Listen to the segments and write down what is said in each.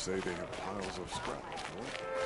say they have piles of scrap. What?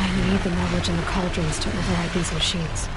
I need the knowledge in the cauldrons to override these machines.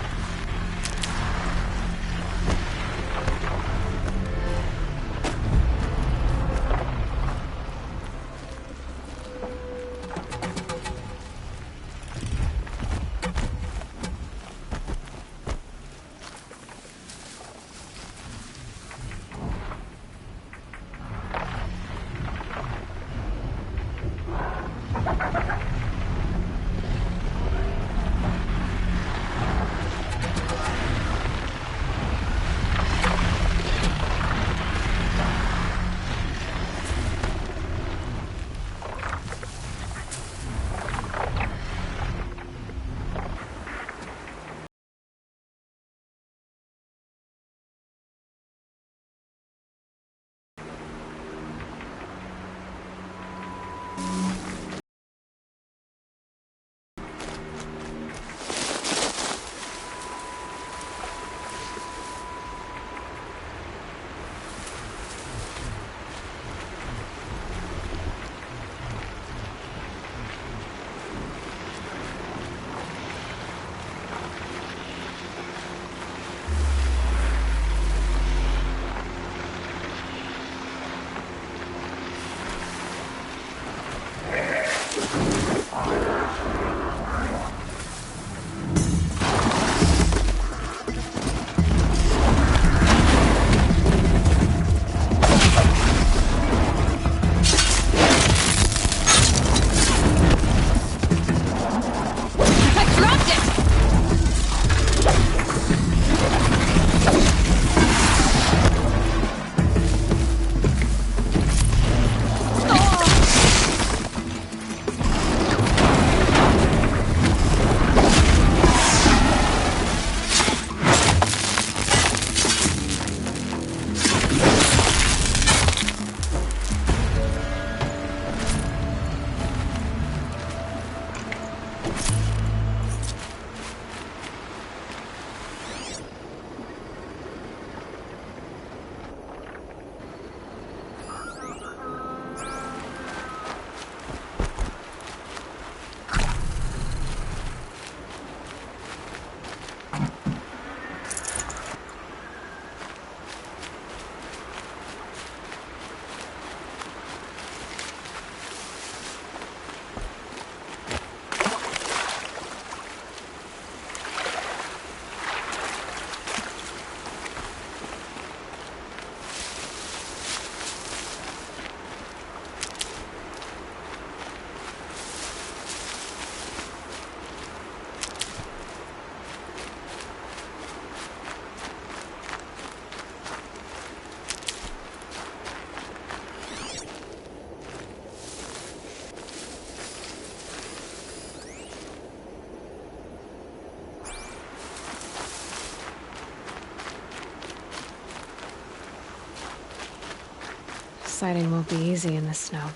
sighting won't be easy in the snow.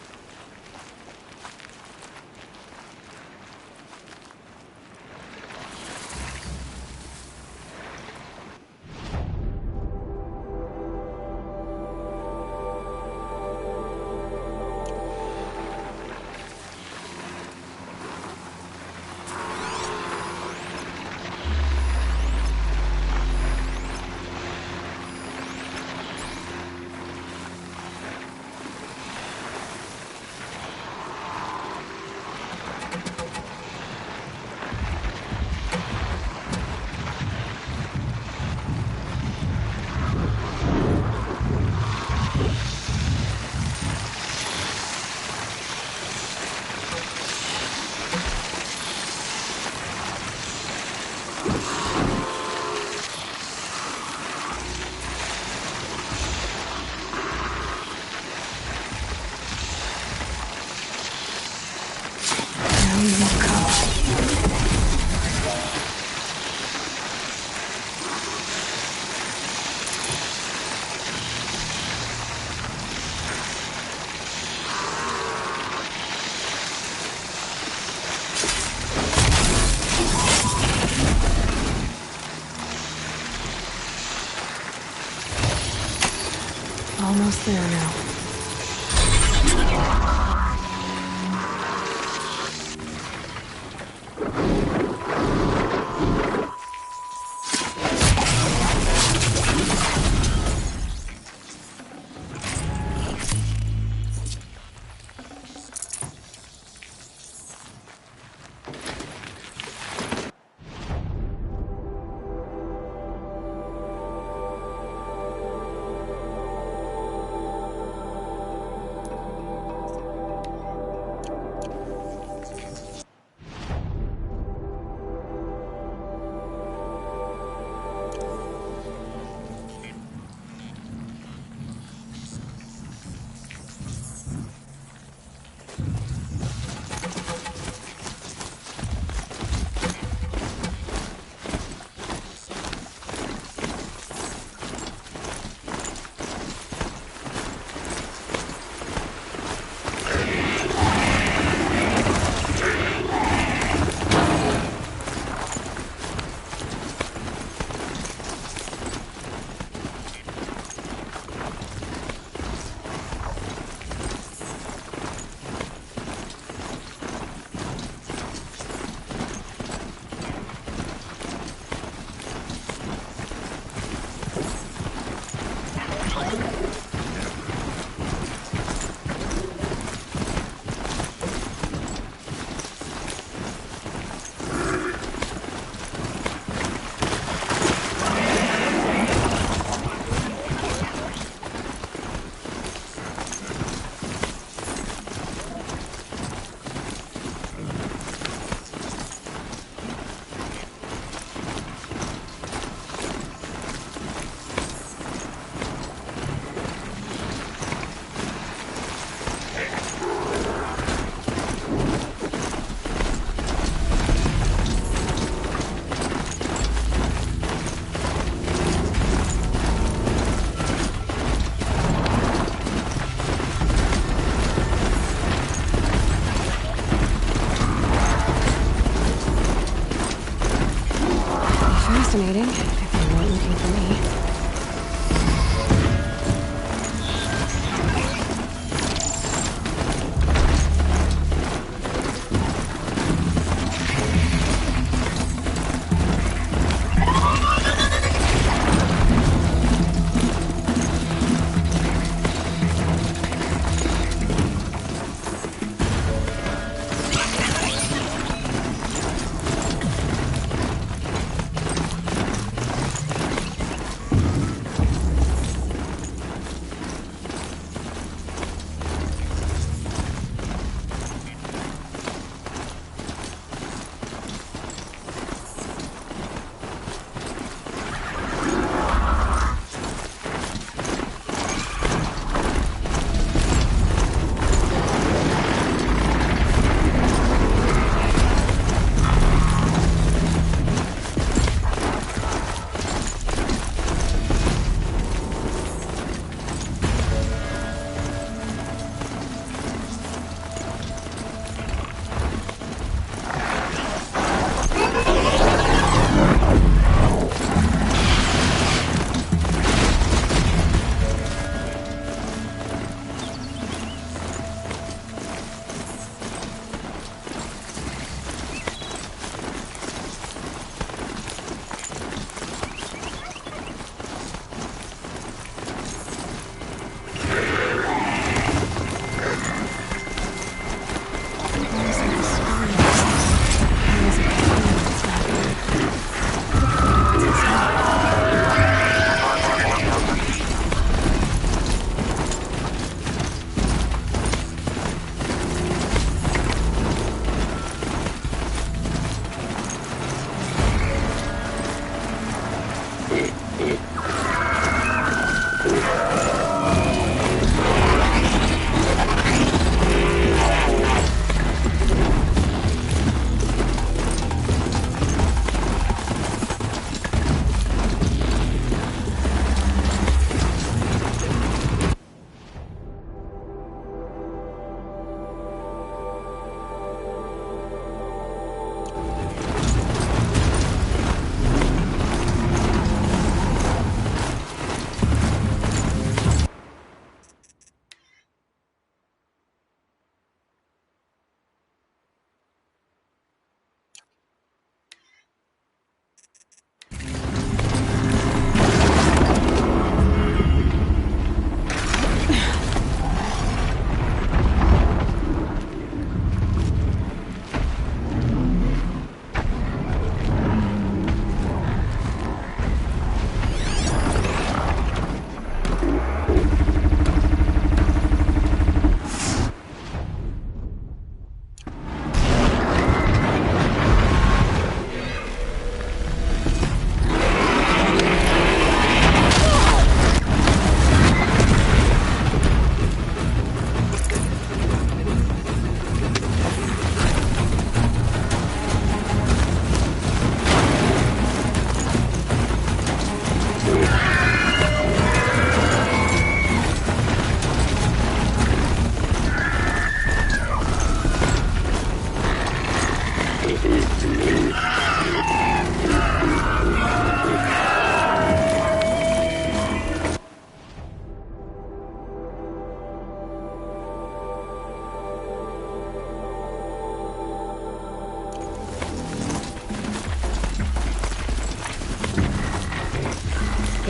Almost there now. Fascinating, if they weren't looking for me.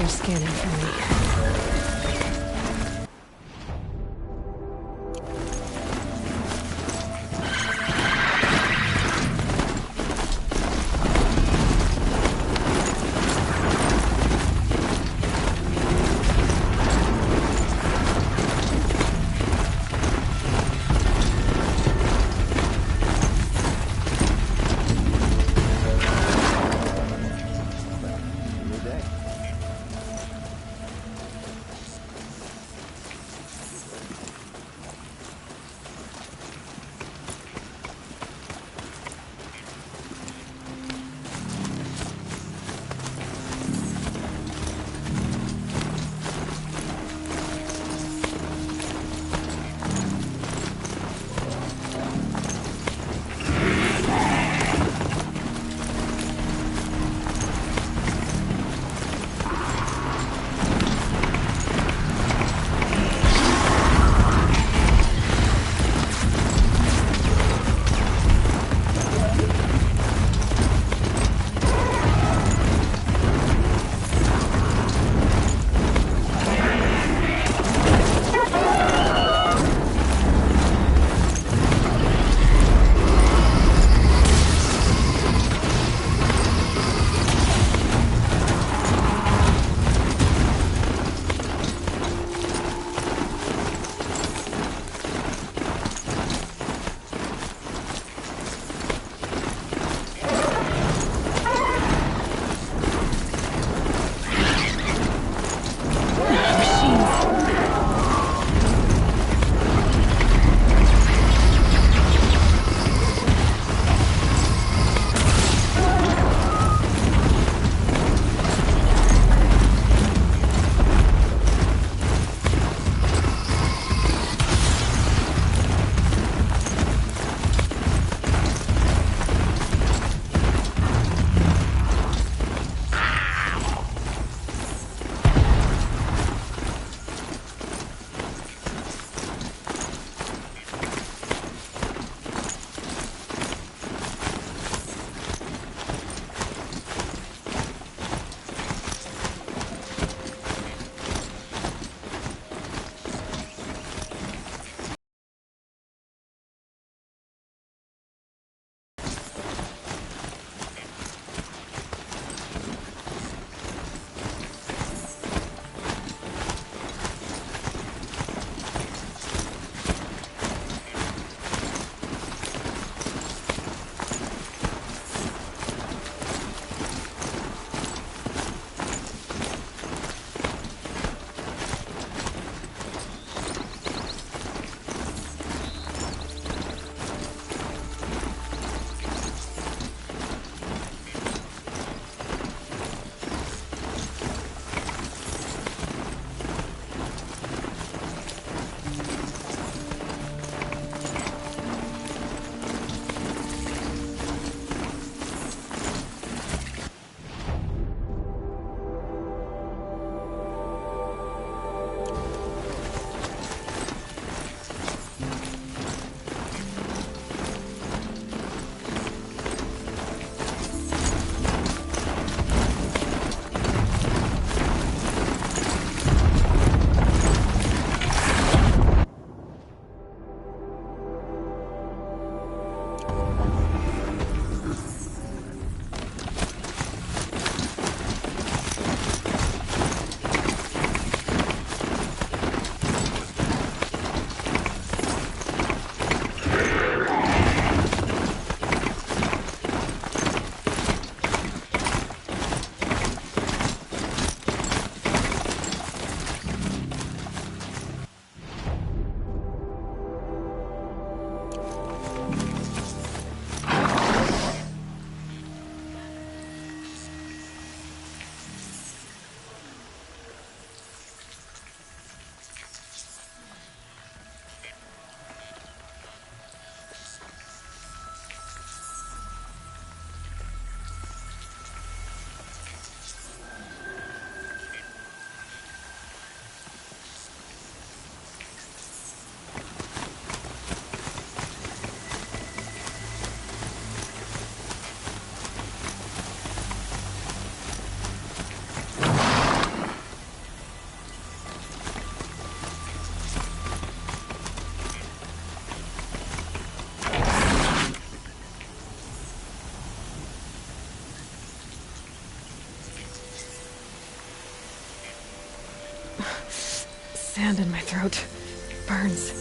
They're scanning for me. New day. sand in my throat. Burns.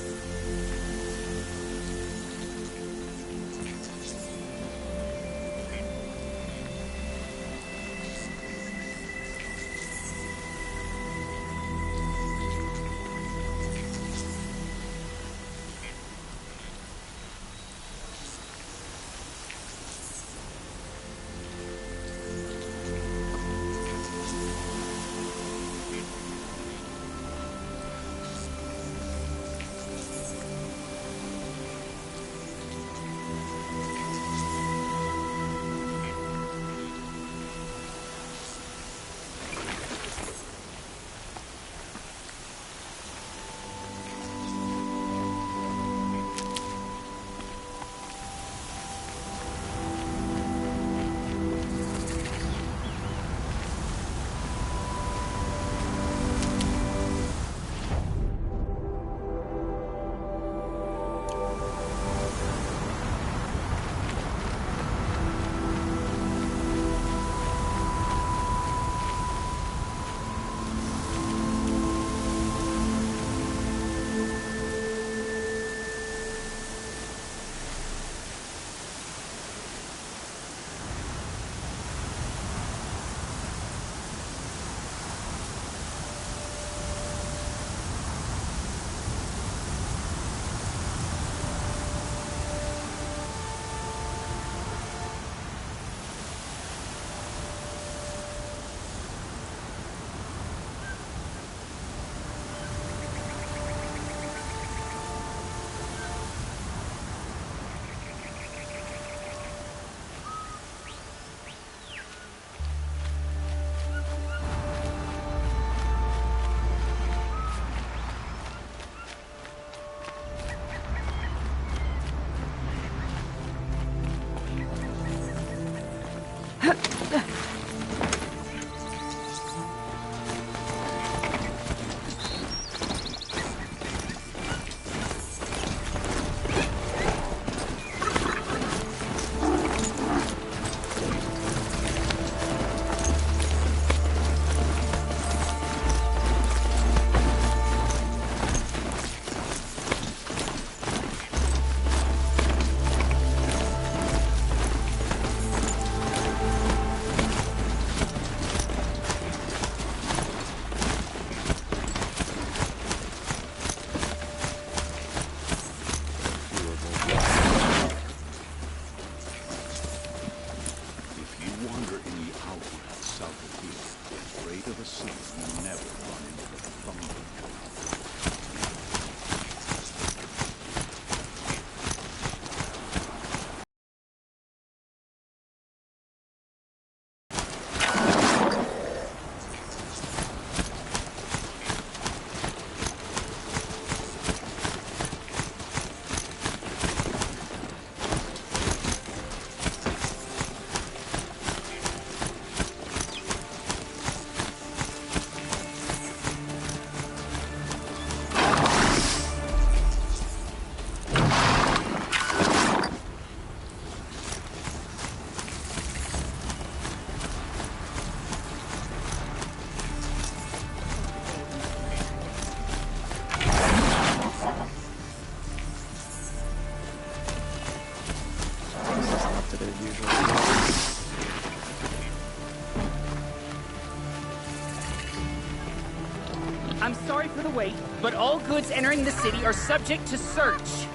I'm sorry for the wait, but all goods entering the city are subject to search.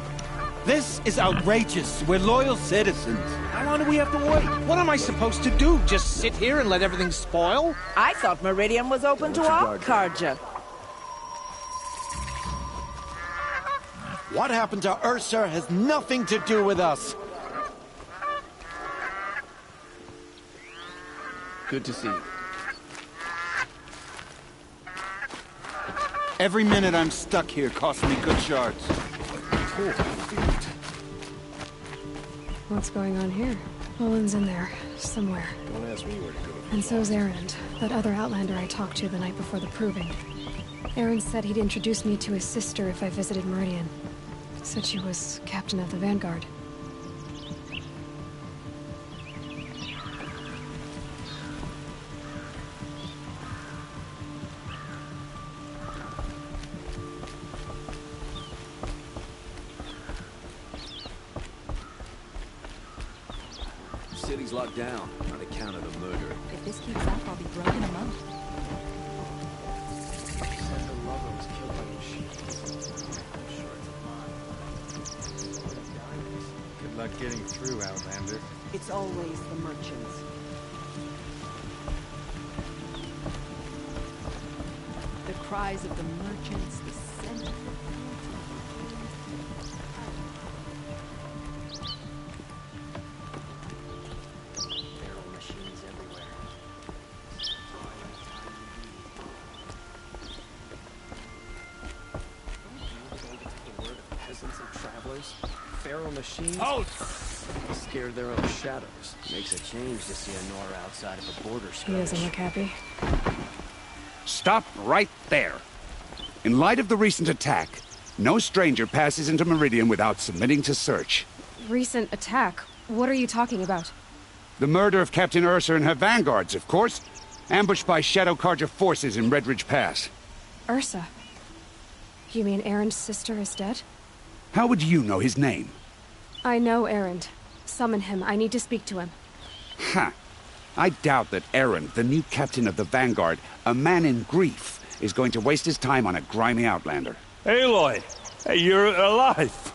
This is outrageous. We're loyal citizens. How long do we have to wait? What am I supposed to do? Just sit here and let everything spoil? I thought Meridian was open to all Carja. What happened to Ursa has nothing to do with us. Good to see you. Every minute I'm stuck here costs me good shards. What's going on here? Olin's in there, somewhere. Don't ask me where to go. And so's Erend, that other Outlander I talked to the night before the proving. Erend said he'd introduce me to his sister if I visited Meridian. Said she was captain of the Vanguard. city's locked down on account of the murder. If this keeps up, I'll be broken a month. Said the lover was killed by machines. I'm sure it's a lie. Good luck getting through, Outlander. It's always the merchants. The cries of the merchants, the scent of the Feral machines everywhere. The word of peasants and travelers. Feral machines. Scared their own shadows. Makes a change to see a Nora outside of a border He skirmish. doesn't look happy. Stop right there. In light of the recent attack, no stranger passes into Meridian without submitting to search. Recent attack? What are you talking about? The murder of Captain Ursa and her vanguards, of course. Ambushed by Shadow Carja forces in Redridge Pass. Ursa? You mean Erin's sister is dead? How would you know his name? I know Erend. Summon him. I need to speak to him. Ha! I doubt that Eren, the new captain of the Vanguard, a man in grief, is going to waste his time on a grimy outlander. Aloy! Hey, you're alive!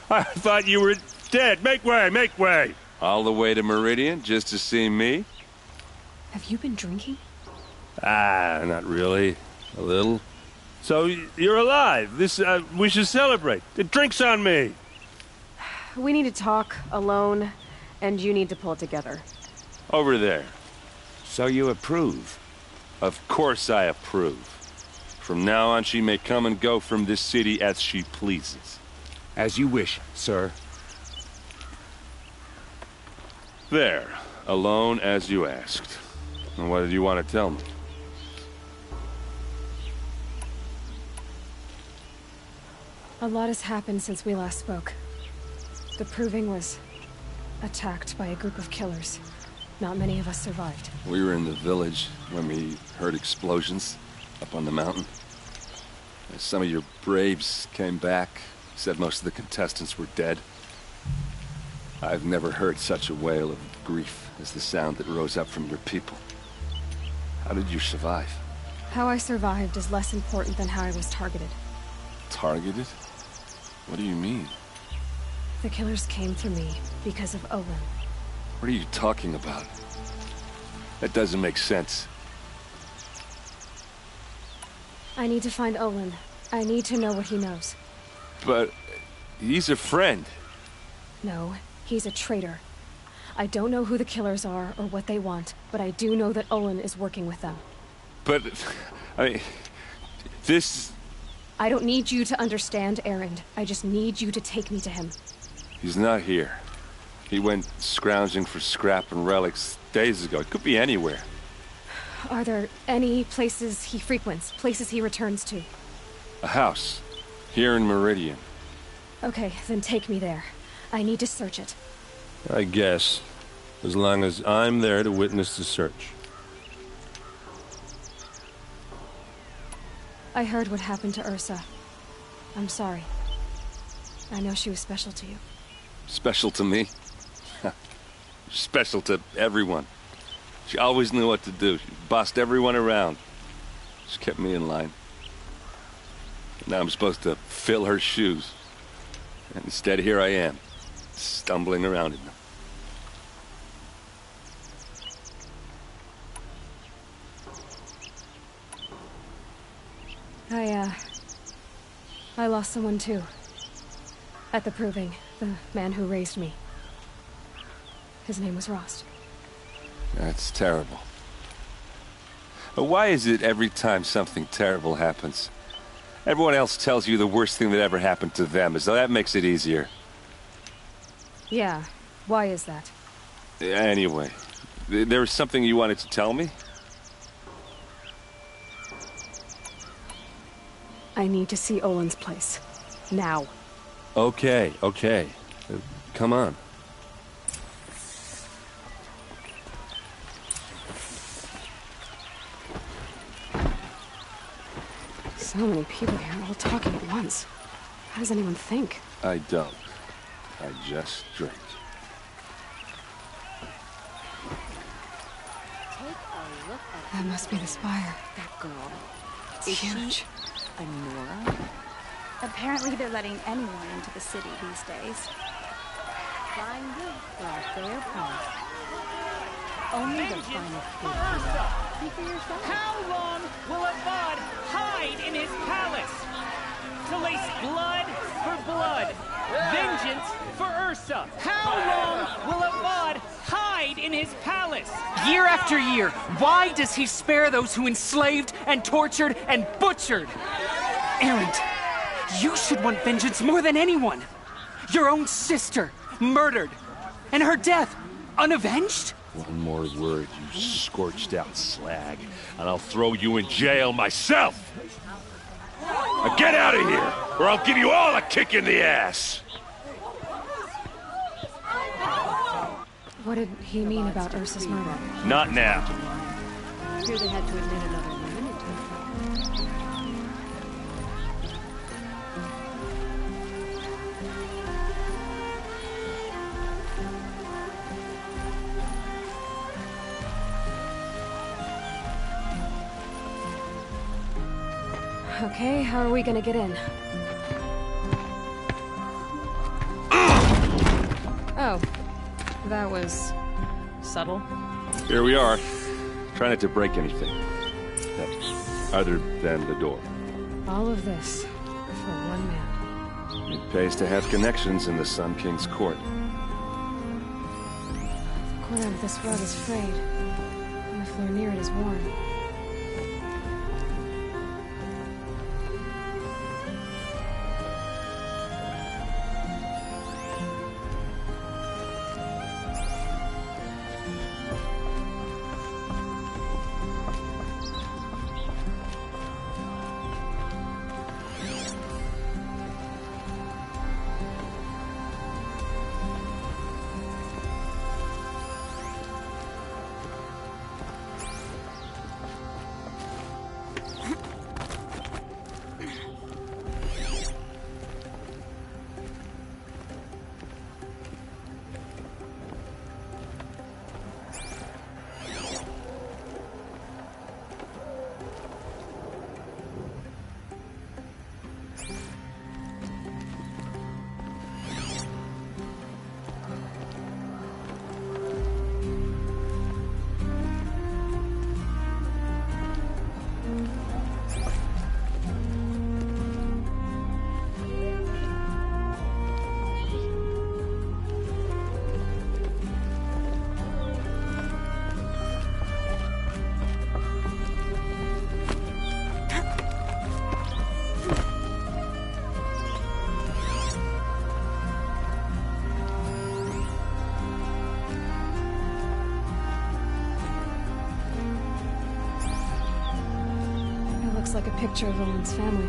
I thought you were dead. Make way, make way! All the way to Meridian just to see me? Have you been drinking? Ah, not really. A little. So, you're alive. This, we should celebrate. The drink's on me! We need to talk, alone, and you need to pull it together. Over there. So you approve? Of course I approve. From now on, she may come and go from this city as she pleases. As you wish, sir. There. Alone as you asked. And what did you want to tell me? A lot has happened since we last spoke. The Proving was attacked by a group of killers. Not many of us survived. We were in the village when we heard explosions up on the mountain. Some of your braves came back, said most of the contestants were dead. I've never heard such a wail of grief as the sound that rose up from your people. How did you survive? How I survived is less important than how I was targeted. Targeted? What do you mean? The killers came for me because of Olin. What are you talking about? That doesn't make sense. I need to find Olin. I need to know what he knows. But he's a friend. No, he's a traitor. I don't know who the killers are or what they want, but I do know that Olin is working with them. But, I mean, this... I don't need you to understand, Erend. I just need you to take me to him. He's not here. He went scrounging for scrap and relics days ago. It could be anywhere. Are there any places he frequents, places he returns to? A house. Here in Meridian. Okay, then take me there. I need to search it. I guess. As long as I'm there to witness the search. I heard what happened to Ursa. I'm sorry. I know she was special to you. Special to me? Special to everyone. She always knew what to do. She bossed everyone around. She kept me in line. Now I'm supposed to fill her shoes. And instead, here I am, stumbling around in them. I lost someone too. At the Proving, the man who raised me. His name was Rost. That's terrible. But why is it every time something terrible happens, everyone else tells you the worst thing that ever happened to them, as though that makes it easier? Yeah, why is that? Anyway, there was something you wanted to tell me? I need to see Olin's place. Now. Okay. Come on. So many people here, all talking at once. How does anyone think? I don't. I just drink. look at That must be the spire. that girl. It's Is huge. she a Nora? Apparently they're letting anyone into the city these days. Flying good for a fair price. Only the finest For goods. Ursa! See for yourself. How long will Avad hide in his palace? To lace blood for blood. Vengeance for Ursa. How long will Avad hide in his palace? Year after year, why does he spare those who enslaved and tortured and butchered? Erend, you should want vengeance more than anyone. Your own sister, murdered. And her death, unavenged? One more word, you scorched-out slag, and I'll throw you in jail myself! Now get out of here, or I'll give you all a kick in the ass! What did he mean about Ursa's murder? Not now. Here they had to admit another woman into it. Okay, how are we gonna get in? Oh, that was subtle. Here we are. Try not to break anything. Other than the door. All of this for one man. It pays to have connections in the Sun King's court. The corner of this rug is frayed, and the floor near it is worn. Like a picture of Roland's family.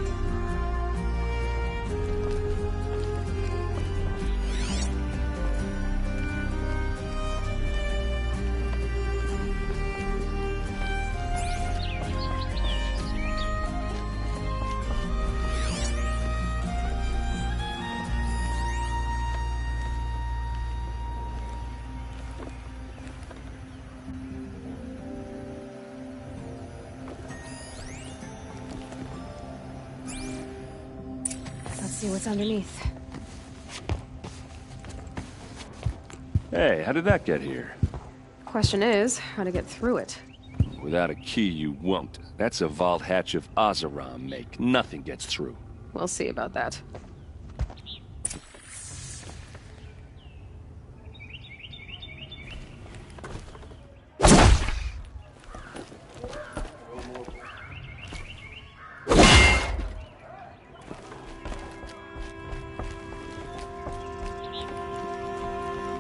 See what's underneath. Hey, how did that get here? Question is, how to get through it. Without a key, you won't. That's a vault hatch of Oseram make. Nothing gets through. We'll see about that.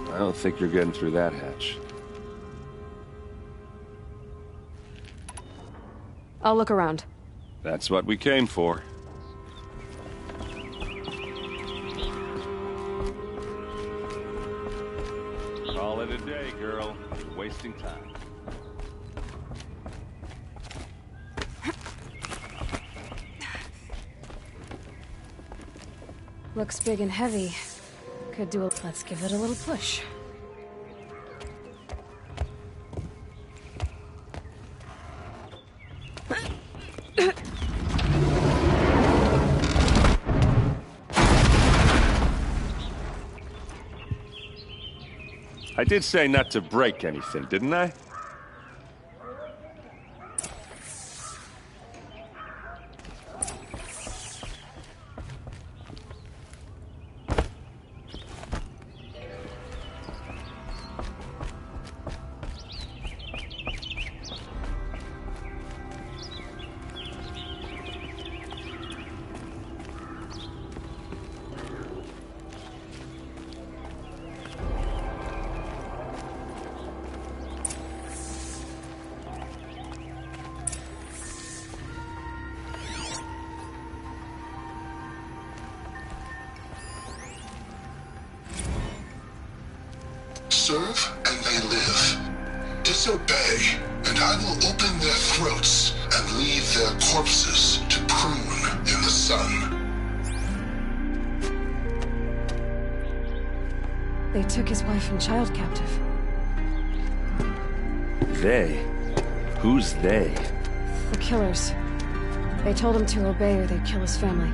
I don't think you're getting through that hatch. I'll look around. That's what we came for. Call it a day, girl. You're wasting time. Looks big and heavy. Could do a... Let's give it a little push. I did say not to break anything, didn't I? Serve and they live. Disobey, and I will open their throats and leave their corpses to prune in the sun. They took his wife and child captive. They? Who's they? The killers. They told him to obey or they'd kill his family.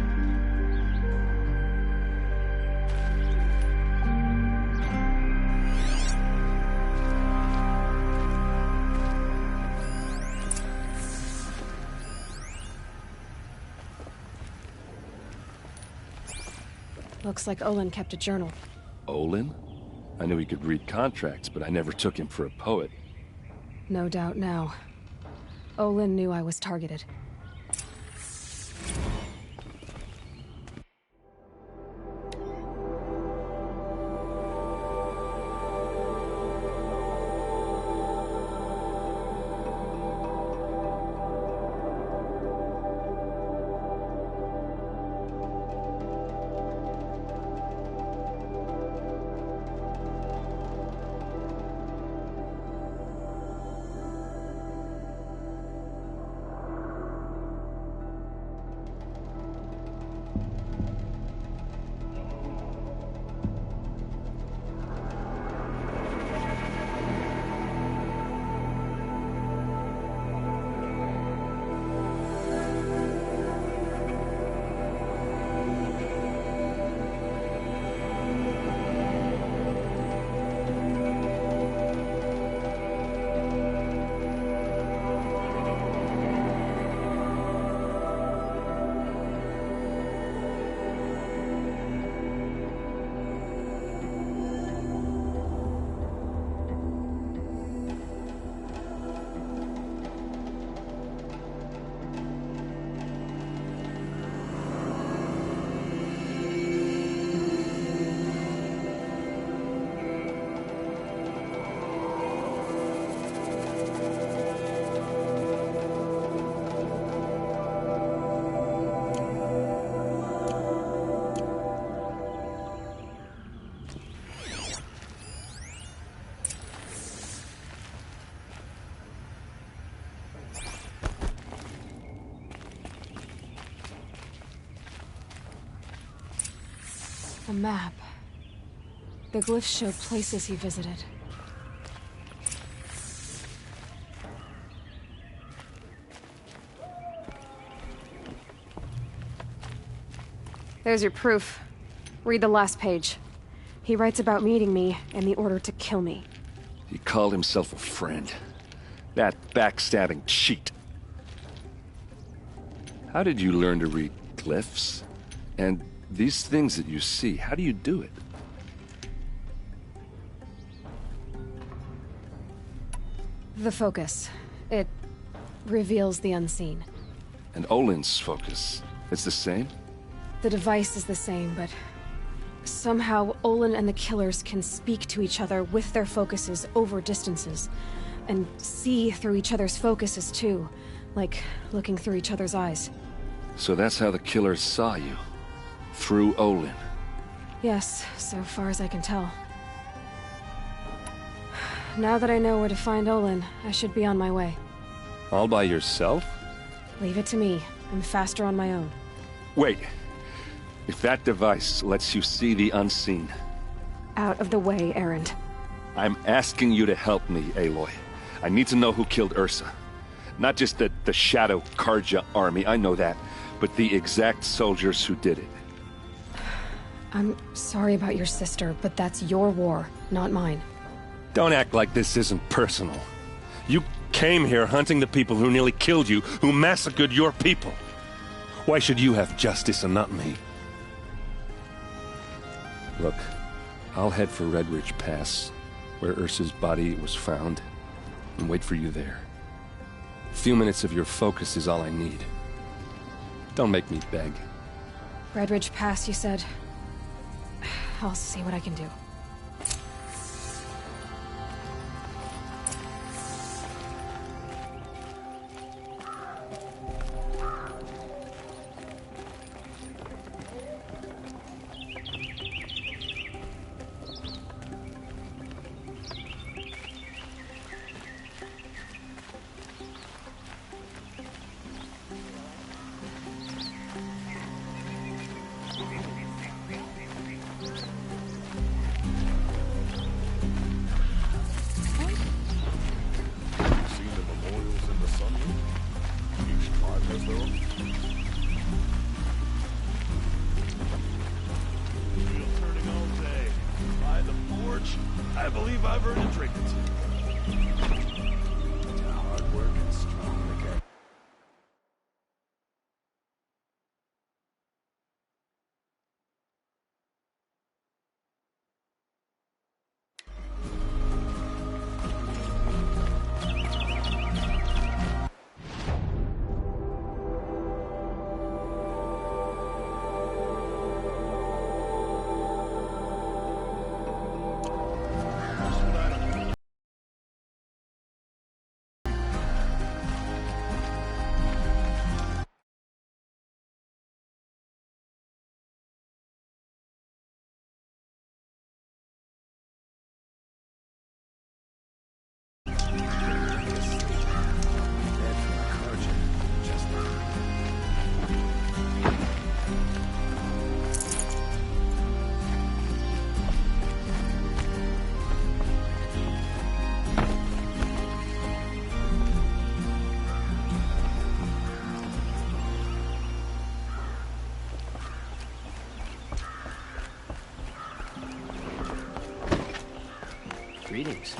Looks like Olin kept a journal. Olin? I knew he could read contracts, but I never took him for a poet. No doubt now. Olin knew I was targeted. A map. The glyphs show places he visited. There's your proof. Read the last page. He writes about meeting me and the order to kill me. He called himself a friend. That backstabbing cheat. How did you learn to read glyphs? And these things that you see, how do you do it? The focus. It reveals the unseen. And Olin's focus, it's the same? The device is the same, but somehow Olin and the killers can speak to each other with their focuses over distances. And see through each other's focuses too, like looking through each other's eyes. So that's how the killers saw you? Through Olin? Yes, so far as I can tell. Now that I know where to find Olin, I should be on my way. All by yourself? Leave it to me. I'm faster on my own. Wait. If that device lets you see the unseen... Out of the way, Erend. I'm asking you to help me, Aloy. I need to know who killed Ursa. Not just the Shadow Karja army, I know that, but the exact soldiers who did it. I'm sorry about your sister, but that's your war, not mine. Don't act like this isn't personal. You came here hunting the people who nearly killed you, who massacred your people. Why should you have justice and not me? Look, I'll head for Red Ridge Pass, where Ursa's body was found, and wait for you there. A few minutes of your focus is all I need. Don't make me beg. Red Ridge Pass, you said? I'll see what I can do. I believe I've earned a drink or two. Hard work and strong again. Greetings.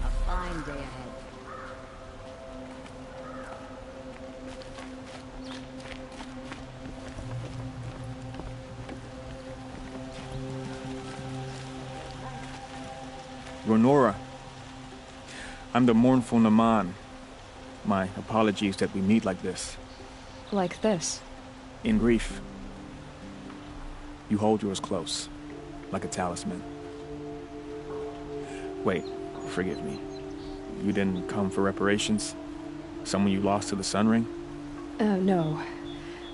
A fine day ahead. Ronora, I'm the mournful Naman. My apologies that we meet like this. Like this? In grief. You hold yours close, like a talisman. Wait, forgive me. You didn't come for reparations? Someone you lost to the Sun Ring? No.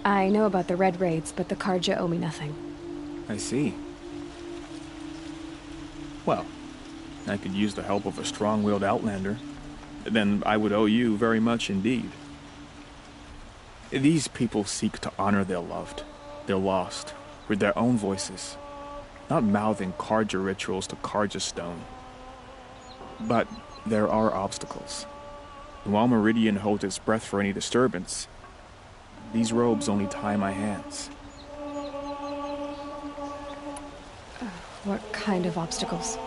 I know about the Red Raids, but the Carja owe me nothing. I see. Well, I could use the help of a strong-willed outlander. Then I would owe you very much indeed. These people seek to honor their loved, their lost, with their own voices, not mouthing Carja rituals to Carja stone. But there are obstacles. And while Meridian holds its breath for any disturbance, these robes only tie my hands. What kind of obstacles?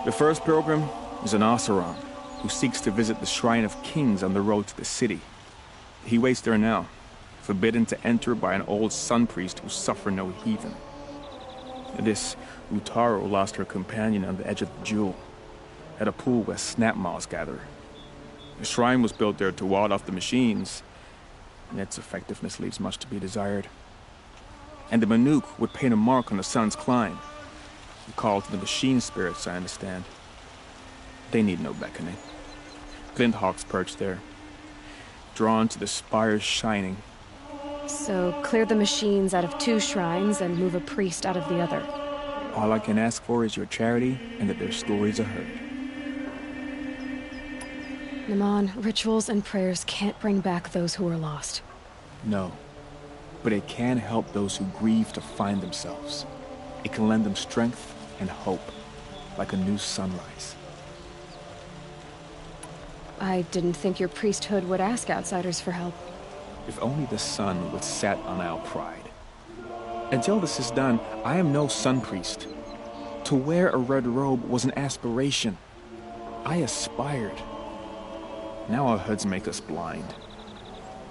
The first pilgrim is an Oseram, who seeks to visit the Shrine of Kings on the road to the city. He waits there now, forbidden to enter by an old sun priest who suffered no heathen. This Utaru lost her companion on the edge of the Jewel, at a pool where snap moths gather. The shrine was built there to ward off the machines, and its effectiveness leaves much to be desired. And the Manuk would paint a mark on the sun's climb. A call to the machine spirits, I understand. They need no beckoning. Glinthawks perch there, drawn to the spires shining. So clear the machines out of two shrines and move a priest out of the other. All I can ask for is your charity and that their stories are heard. Naman, rituals and prayers can't bring back those who are lost. No. but it can help those who grieve to find themselves. It can lend them strength and hope, like a new sunrise. I didn't think your priesthood would ask outsiders for help. If only the sun would set on our pride. Until this is done, I am no sun priest. To wear a red robe was an aspiration. I aspired. Now our hoods make us blind.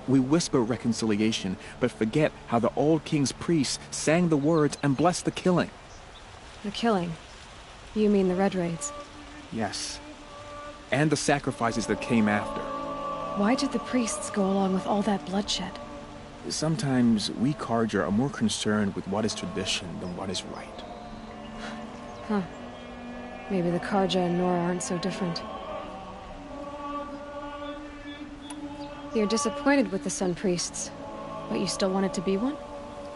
We whisper reconciliation, but forget how the old king's priests sang the words and blessed the killing. The killing? You mean the Red Raids? Yes. And the sacrifices that came after. Why did the priests go along with all that bloodshed? Sometimes we Carja are more concerned with what is tradition than what is right. Huh. Maybe the Carja and Nora aren't so different. You're disappointed with the Sun Priests, but you still wanted to be one?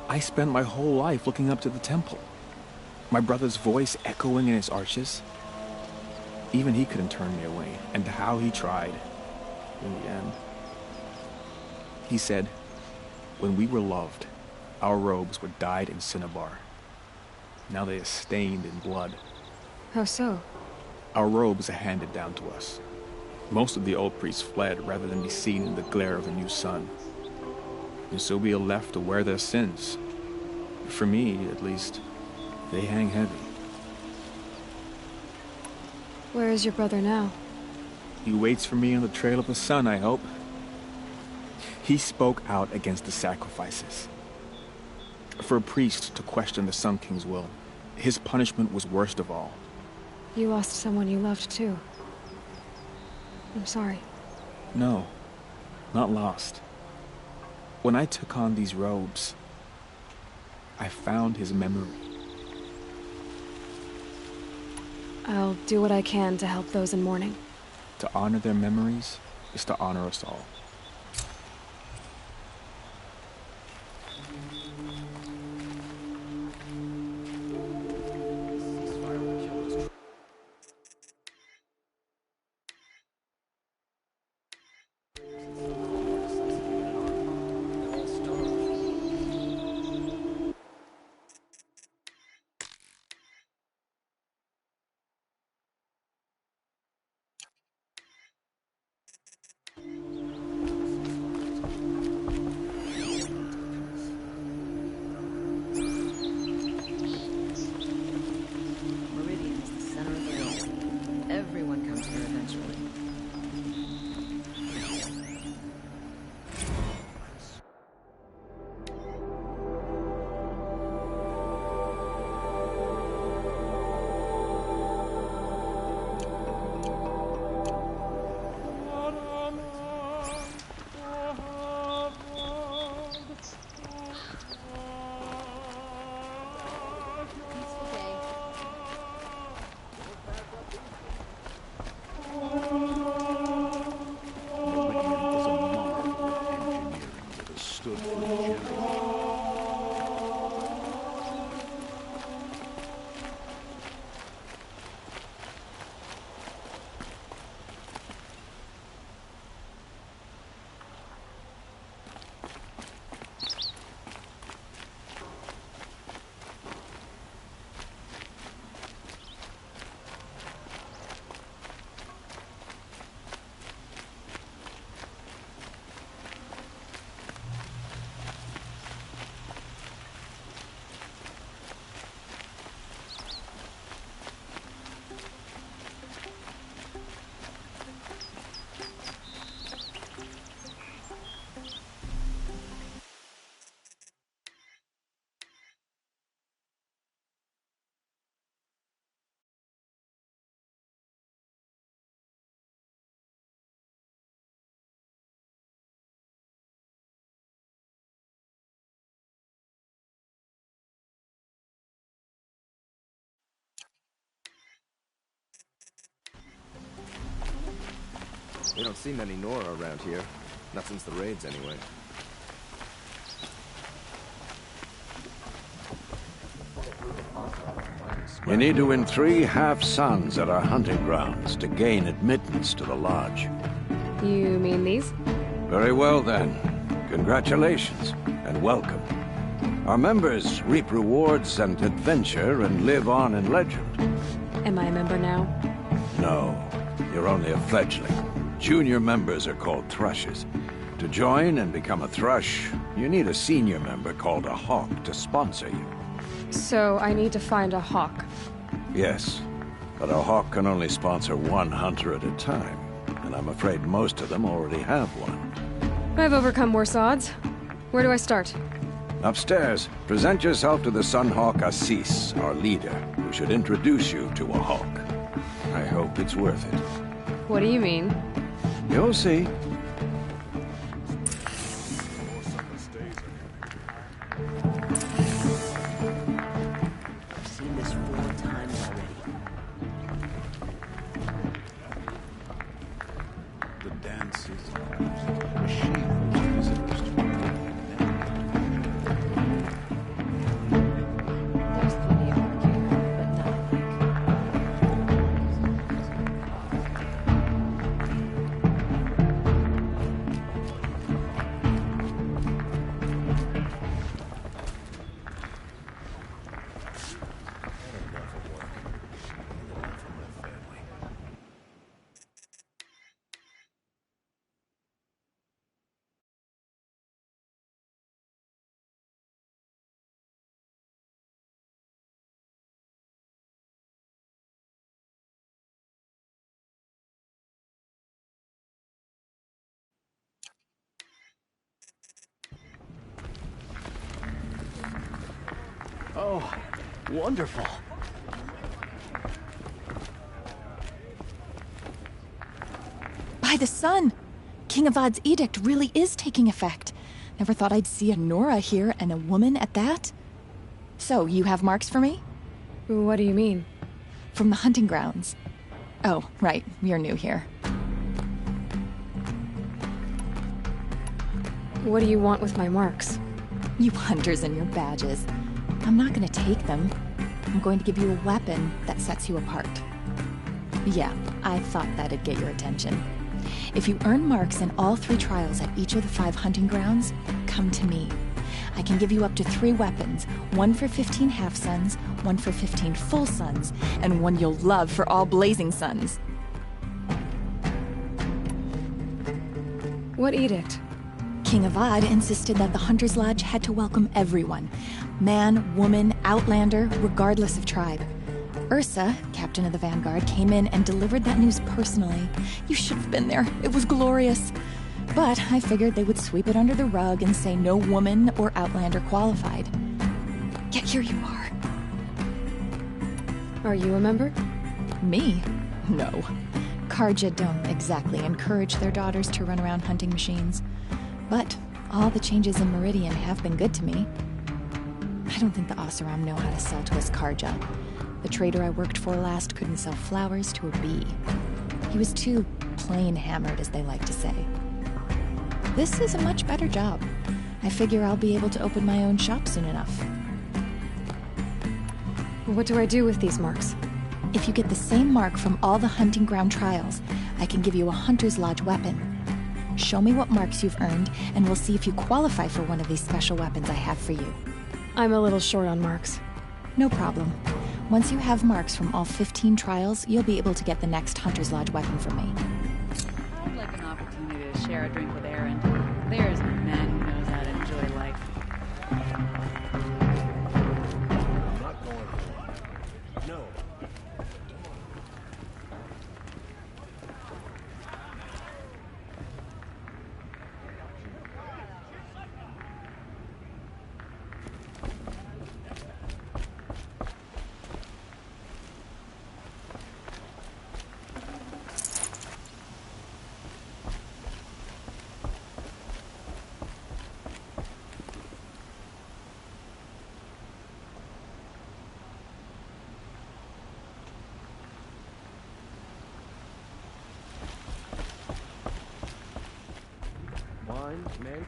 I spent my whole life looking up to the temple. My brother's voice echoing in its arches. Even he couldn't turn me away, and how he tried. In the end. He said, when we were loved, our robes were dyed in cinnabar. Now they are stained in blood. How so? Our robes are handed down to us. Most of the old priests fled rather than be seen in the glare of a new sun. And so we are left to wear their sins. For me, at least, they hang heavy. Where is your brother now? He waits for me on the trail of the sun, I hope. He spoke out against the sacrifices. For a priest to question the Sun King's will, his punishment was worst of all. You lost someone you loved, too. I'm sorry. No, not lost. When I took on these robes, I found his memory. I'll do what I can to help those in mourning. To honor their memories is to honor us all. We don't see many Nora around here. Not since the raids, anyway. You need to win 3 half-suns at our hunting grounds to gain admittance to the lodge. You mean these? Very well, then. Congratulations, and welcome. Our members reap rewards and adventure and live on in legend. Am I a member now? No, you're only a fledgling. Junior members are called thrushes. To join and become a thrush, you need a senior member called a hawk to sponsor you. So I need to find a hawk. Yes, but a hawk can only sponsor one hunter at a time, and I'm afraid most of them already have one. I've overcome worse odds. Where do I start? Upstairs, present yourself to the Sunhawk Assis, our leader, who should introduce you to a hawk. I hope it's worth it. What do you mean? You'll see. I've seen this 4 times already. The dance is a machine for visitors to There's plenty of work here, but not like... Oh, wonderful. By the sun! King Avad's edict really is taking effect. Never thought I'd see a Nora here, and a woman at that. So, you have marks for me? What do you mean? From the hunting grounds. Oh, right, you're new here. What do you want with my marks? You hunters and your badges. I'm not gonna take them. I'm going to give you a weapon that sets you apart. Yeah, I thought that'd get your attention. If you earn marks in all 3 trials at each of the 5 hunting grounds, come to me. I can give you up to 3 weapons, 1 for 15 half-suns, 1 for 15 full suns, and 1 you'll love for all blazing suns. What edict? King Avad insisted that the Hunter's Lodge had to welcome everyone. Man, woman, outlander, regardless of tribe. Ursa, captain of the Vanguard, came in and delivered that news personally. You should have been there. It was glorious. But I figured they would sweep it under the rug and say no woman or outlander qualified. Yet here you are. Are you a member? Me? No. Karja don't exactly encourage their daughters to run around hunting machines. But all the changes in Meridian have been good to me. I don't think the Oseram know how to sell to us Karja. The trader I worked for last couldn't sell flowers to a bee. He was too plain hammered, as they like to say. This is a much better job. I figure I'll be able to open my own shop soon enough. What do I do with these marks? If you get the same mark from all the hunting ground trials, I can give you a Hunter's Lodge weapon. Show me what marks you've earned, and we'll see if you qualify for one of these special weapons I have for you. I'm a little short on marks. No problem. Once you have marks from all 15 trials, you'll be able to get the next Hunter's Lodge weapon from me. I'd like an opportunity to share a drink with Aaron. There's a man who knows how to enjoy life. I'm not going for it. No. Wine, mint.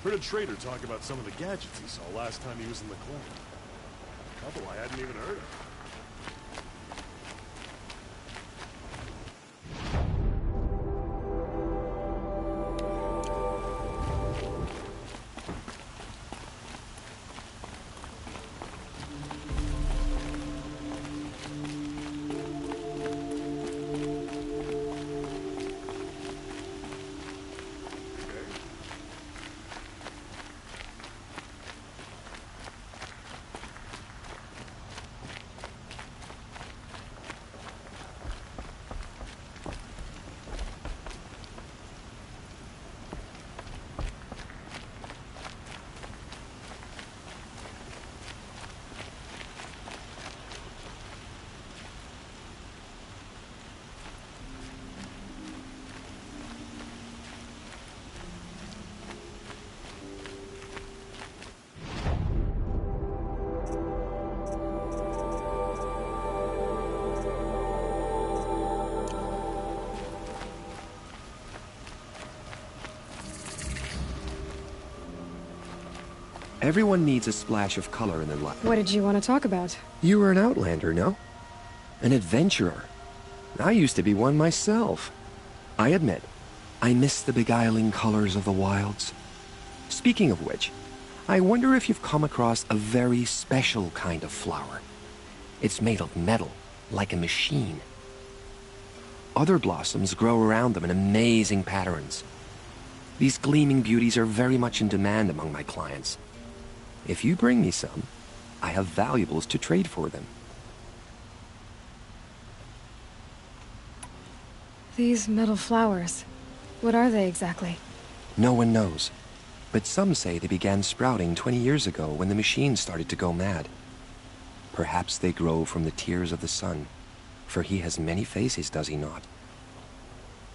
Heard a trader talk about some of the gadgets he saw last time he was in the club. A couple I hadn't even heard of. Everyone needs a splash of color in their life. What did you want to talk about? You were an outlander, no? An adventurer. I used to be one myself. I admit, I miss the beguiling colors of the wilds. Speaking of which, I wonder if you've come across a very special kind of flower. It's made of metal, like a machine. Other blossoms grow around them in amazing patterns. These gleaming beauties are very much in demand among my clients. If you bring me some, I have valuables to trade for them. These metal flowers, what are they exactly? No one knows, but some say they began sprouting 20 years ago when the machine started to go mad. Perhaps they grow from the tears of the sun, for he has many faces, does he not?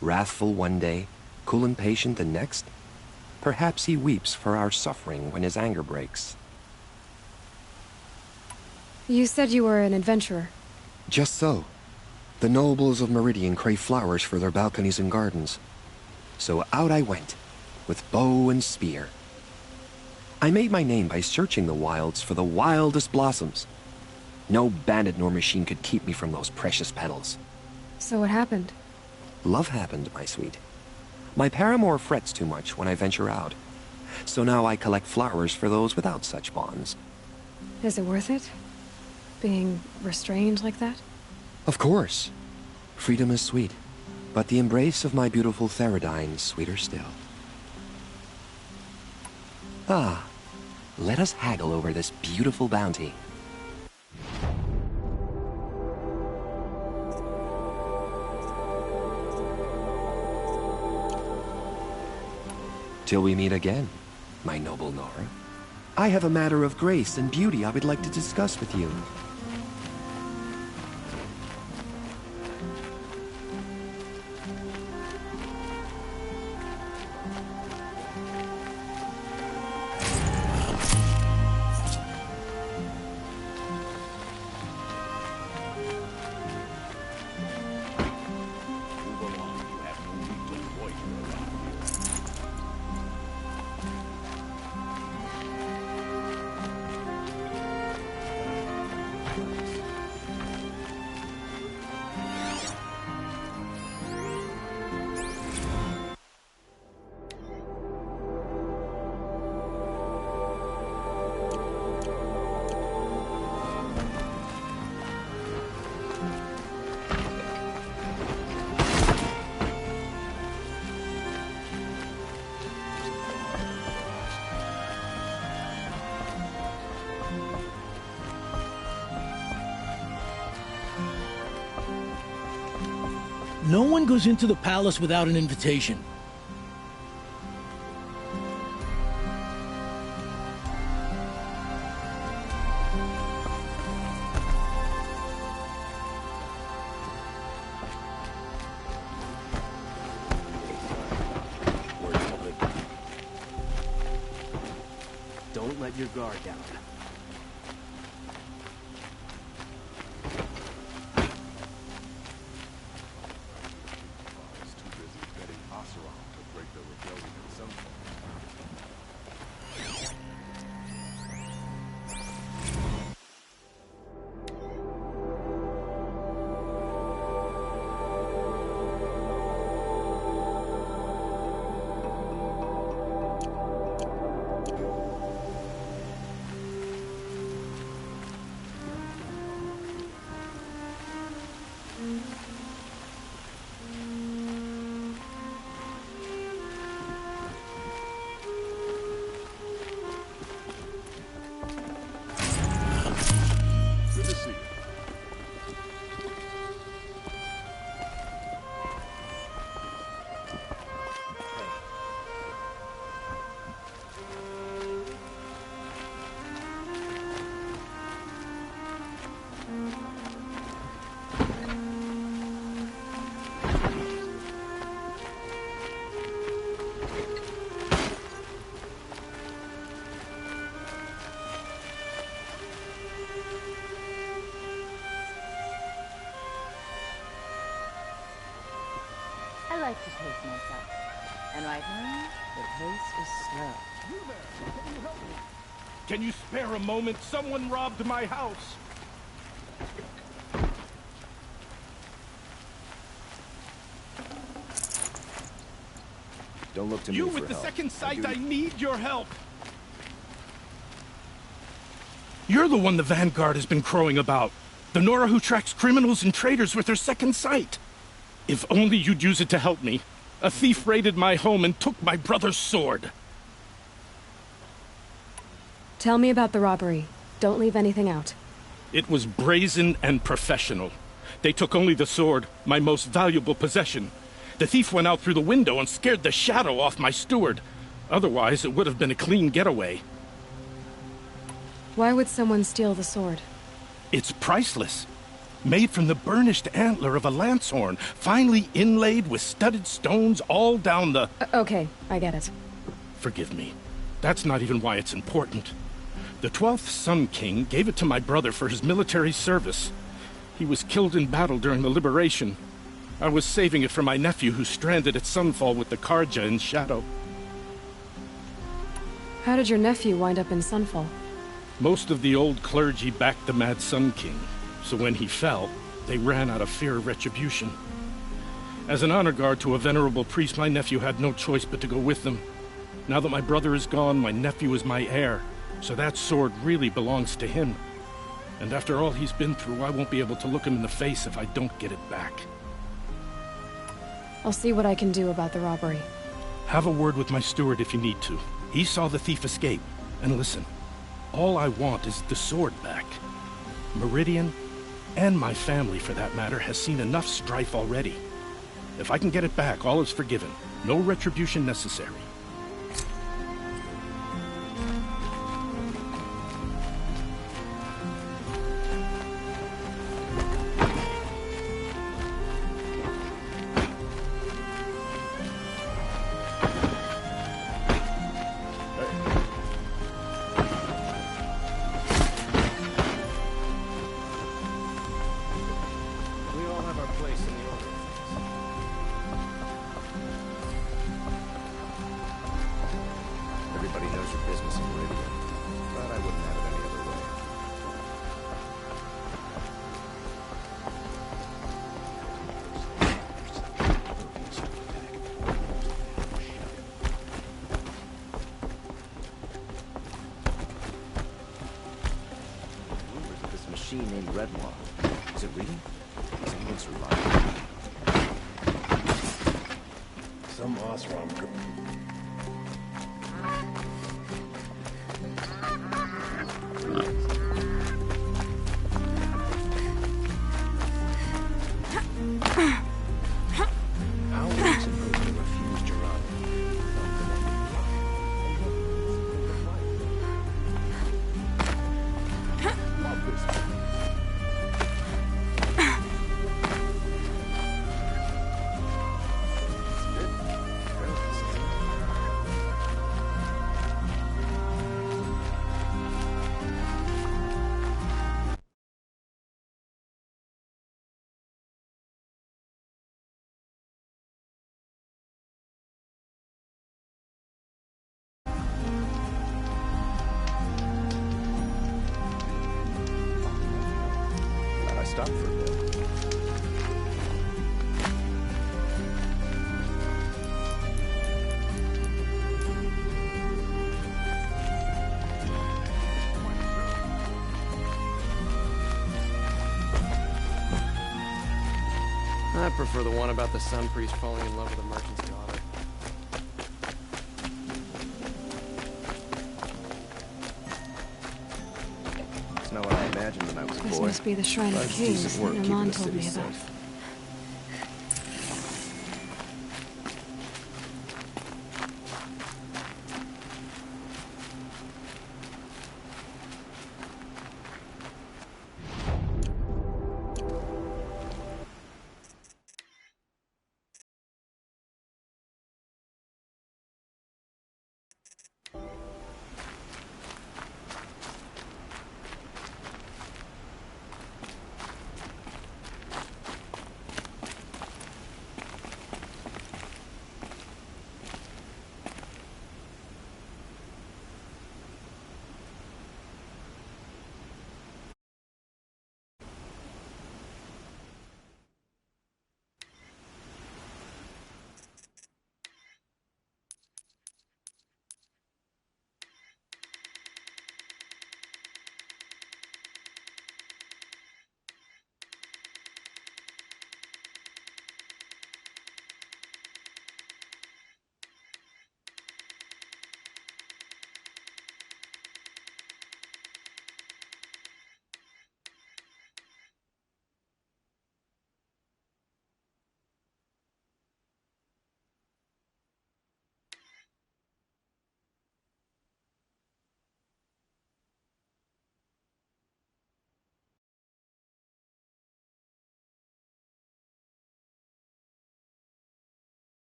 Wrathful one day, cool and patient the next. Perhaps he weeps for our suffering when his anger breaks. You said you were an adventurer. Just so. The nobles of Meridian crave flowers for their balconies and gardens. So out I went, with bow and spear. I made my name by searching the wilds for the wildest blossoms. No bandit nor machine could keep me from those precious petals. So what happened? Love happened, my sweet. My paramour frets too much when I venture out. So now I collect flowers for those without such bonds. Is it worth it? Being restrained like that? Of course. Freedom is sweet, but the embrace of my beautiful Theradine is sweeter still. Ah, let us haggle over this beautiful bounty. Till we meet again, my noble Nora. I have a matter of grace and beauty I would like to discuss with you. No one goes into the palace without an invitation. Don't let your guard down. like to pace myself. And right now, the pace is slow. You there! Can you help me? Can you spare a moment? Someone robbed my house! Don't look to you me for with the help. second sight, I need your help! You're the one the Vanguard has been crowing about. The Nora who tracks criminals and traitors with her second sight. If only you'd use it to help me. A thief raided my home and took my brother's sword. Tell me about the robbery. Don't leave anything out. It was brazen and professional. They took only the sword, my most valuable possession. The thief went out through the window and scared the shadow off my steward. Otherwise, it would have been a clean getaway. Why would someone steal the sword? It's priceless. Made from the burnished antler of a lancehorn, finely inlaid with studded stones all down the... Okay, I get it. Forgive me. That's not even why it's important. The 12th Sun King gave it to my brother for his military service. He was killed in battle during the liberation. I was saving it for my nephew who's stranded at Sunfall with the Carja in Shadow. How did your nephew wind up in Sunfall? Most of the old clergy backed the Mad Sun King, so when he fell, they ran out of fear of retribution. As an honor guard to a venerable priest, my nephew had no choice but to go with them. Now that my brother is gone, my nephew is my heir, so that sword really belongs to him. And after all he's been through, I won't be able to look him in the face if I don't get it back. I'll see what I can do about the robbery. Have a word with my steward if you need to. He saw the thief escape. And listen, all I want is the sword back. Meridian, and my family for that matter, has seen enough strife already. If I can get it back, all is forgiven. No retribution necessary. Named Redlaw. Is it reading? Does anyone survive? Some Osram group. How are we supposed to refuse Geronimo? Stop for a bit. I prefer the one about the Sun Priest falling in love with a merchant's daughter. It's not what I imagined when I was a boy. This must be the Shrine of Kings that your mom told me about.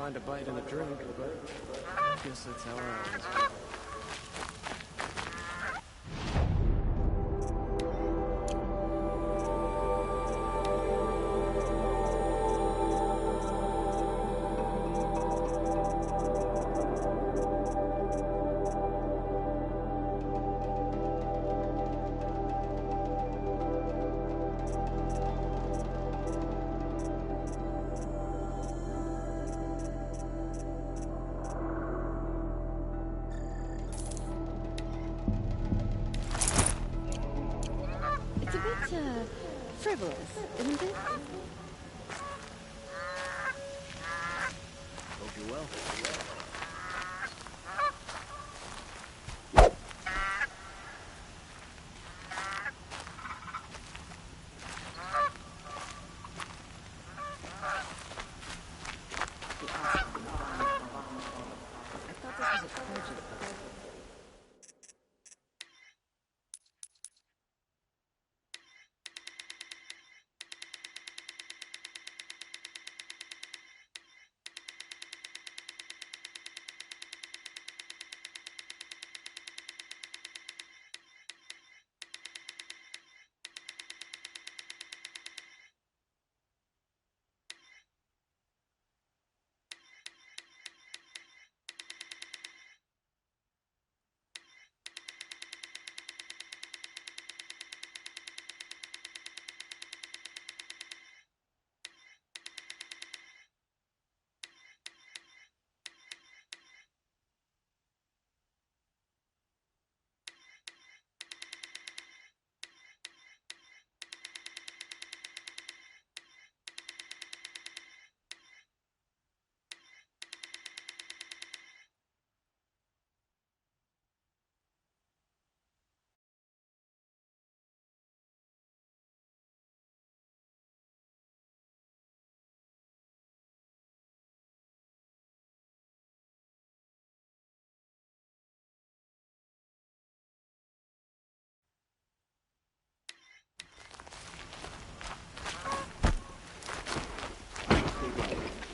find a bite and a drink, but I guess that's how I always feel. It's a bit, frivolous, isn't it? Hope you're well. I thought this was a project.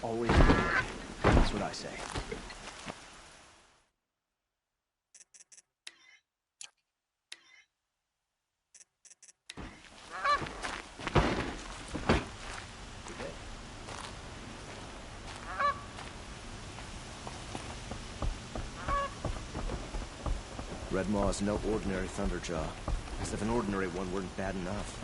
Always good. That's what I say. Redmaw's no ordinary Thunderjaw. As if an ordinary one weren't bad enough.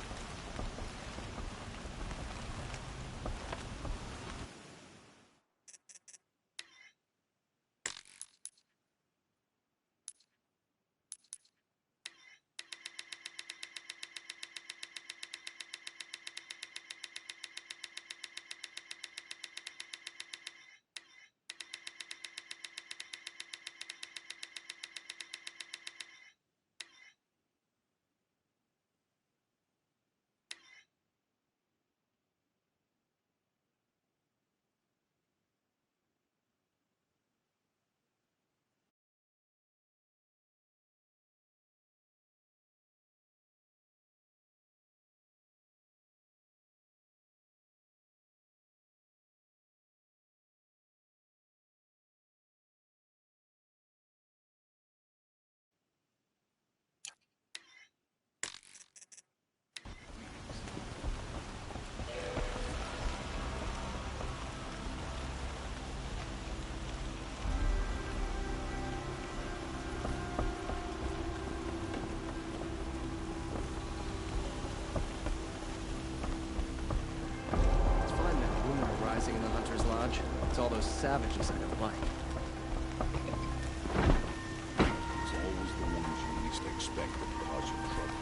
It's all those savages I don't like. It's always the ones you least expect that cause you trouble.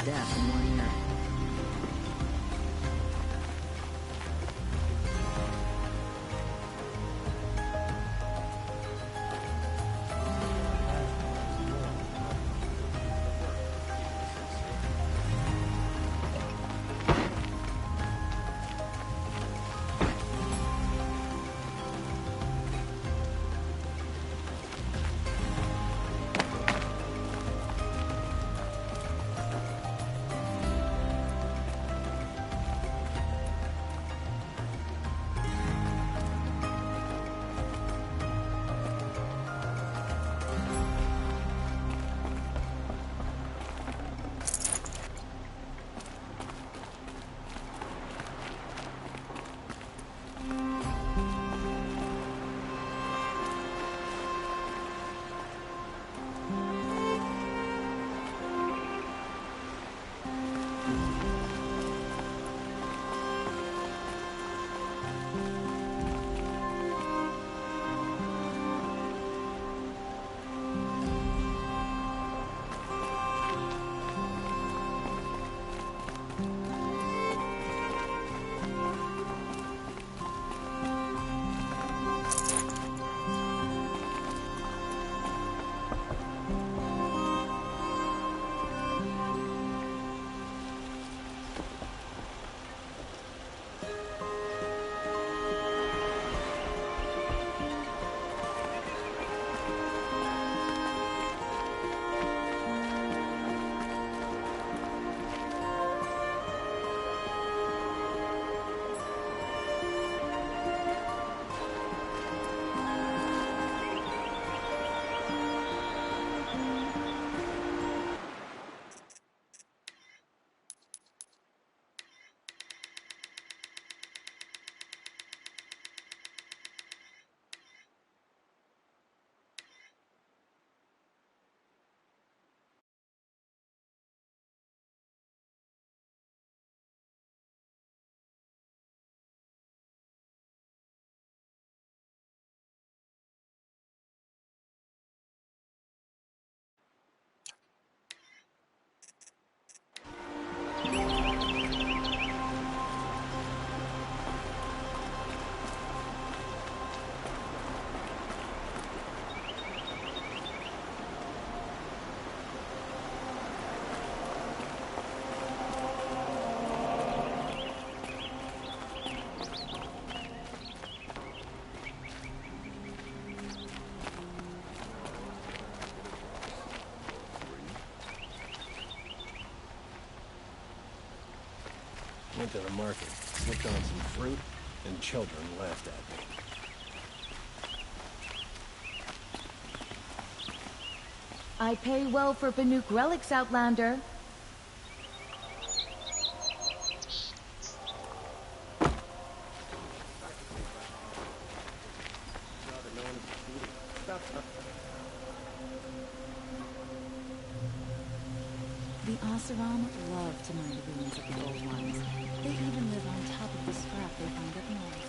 death in 1 year. Went to the market, slipped on some fruit, and children laughed at me. I pay well for Banuk relics, Outlander. The Oseram love to mine the ruins of the old ones. They even live on top of the scrap they find up north.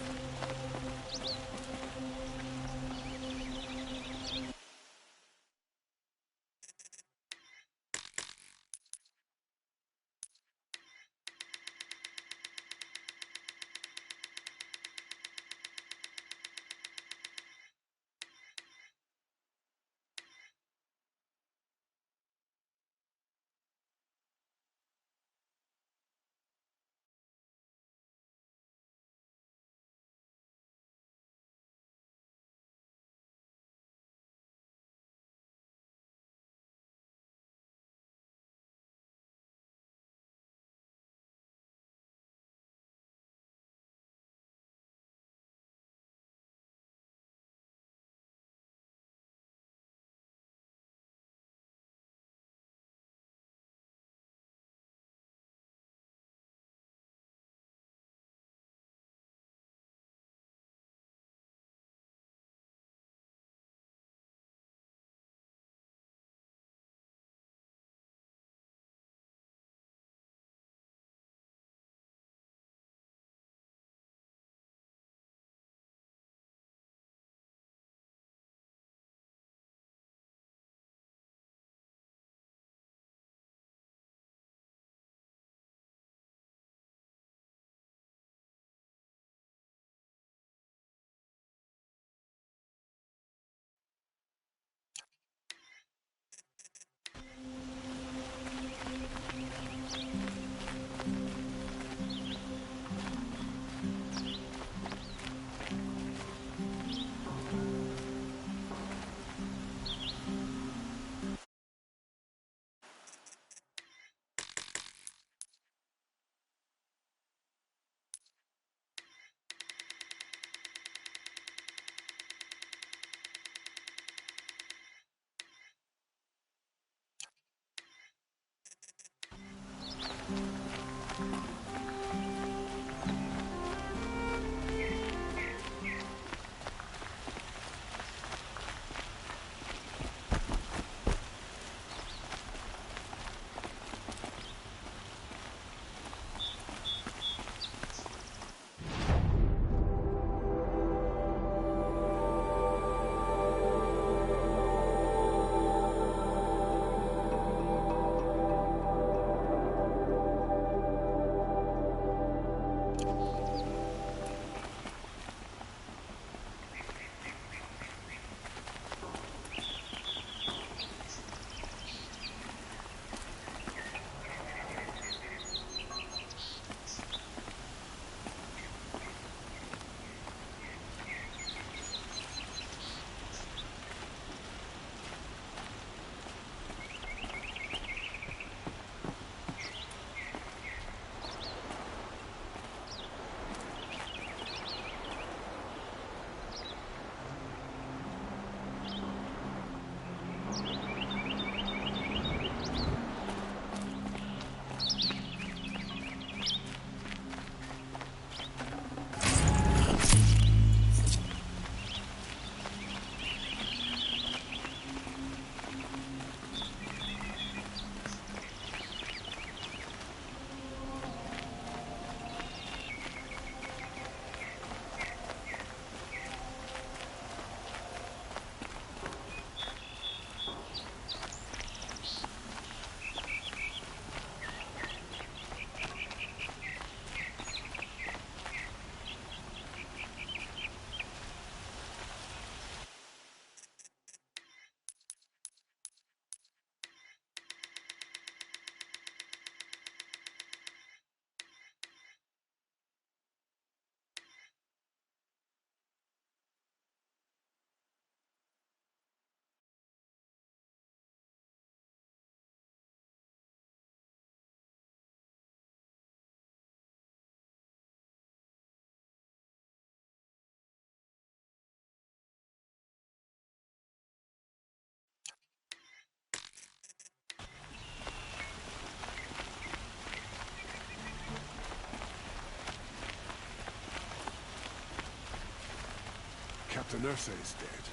Dr. Nurse is dead.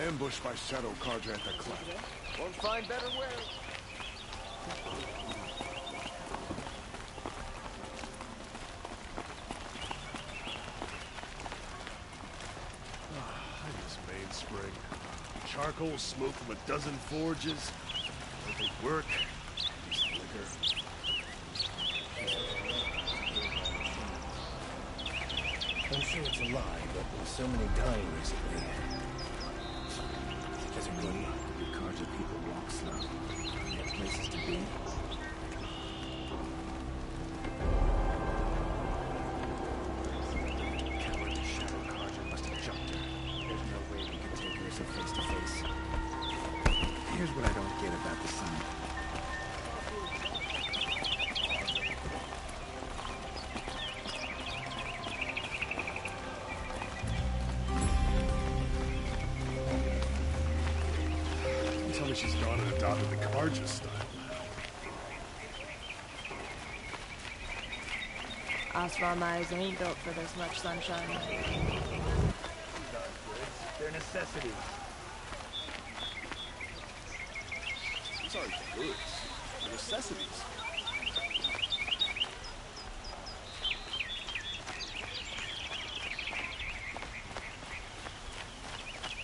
Ambushed by Shadow Carja at the cleft. Won't find better wear. I miss Mainspring. Charcoal smoke from a dozen forges. They work. Decent liquor. I'm sure it's a lie, but with so many dying recently. There's a good luck the Carja people walk slow. They have places to be. Coward Shadow Carja must have jumped her. There's no way we can take her so face to face. Here's what I don't get about the sun. Tell me she's gone and adopted the Carja style. Oseram eyes ain't built for this much sunshine. They're necessities. These aren't goods. They're necessities.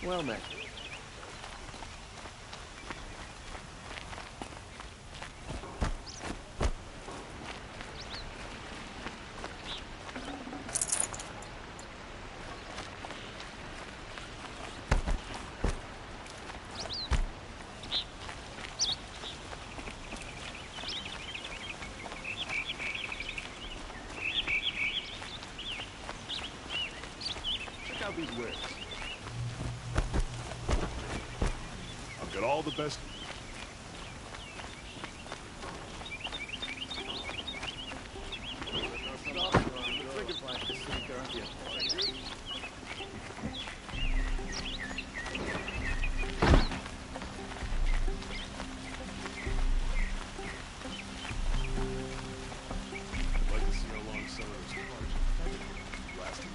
Well met. Check out these wares. I've got all the best. I'd like to see how long some of those cards lasting.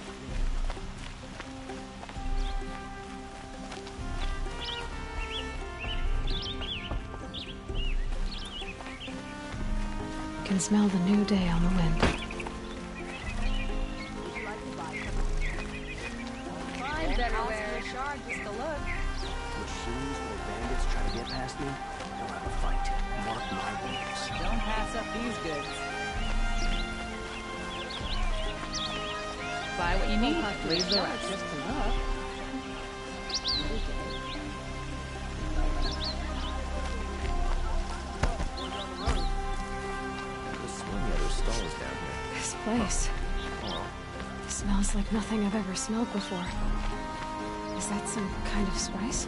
Can smell the new day on the wind. Find better wear. Shard just to look. Machines or bandits try to get past me, we'll have a fight. Mark my words. Don't pass up these goods. Buy what you need, leave the rest. Just to look. This place smells like nothing I've ever smelled before. Is that some kind of spice?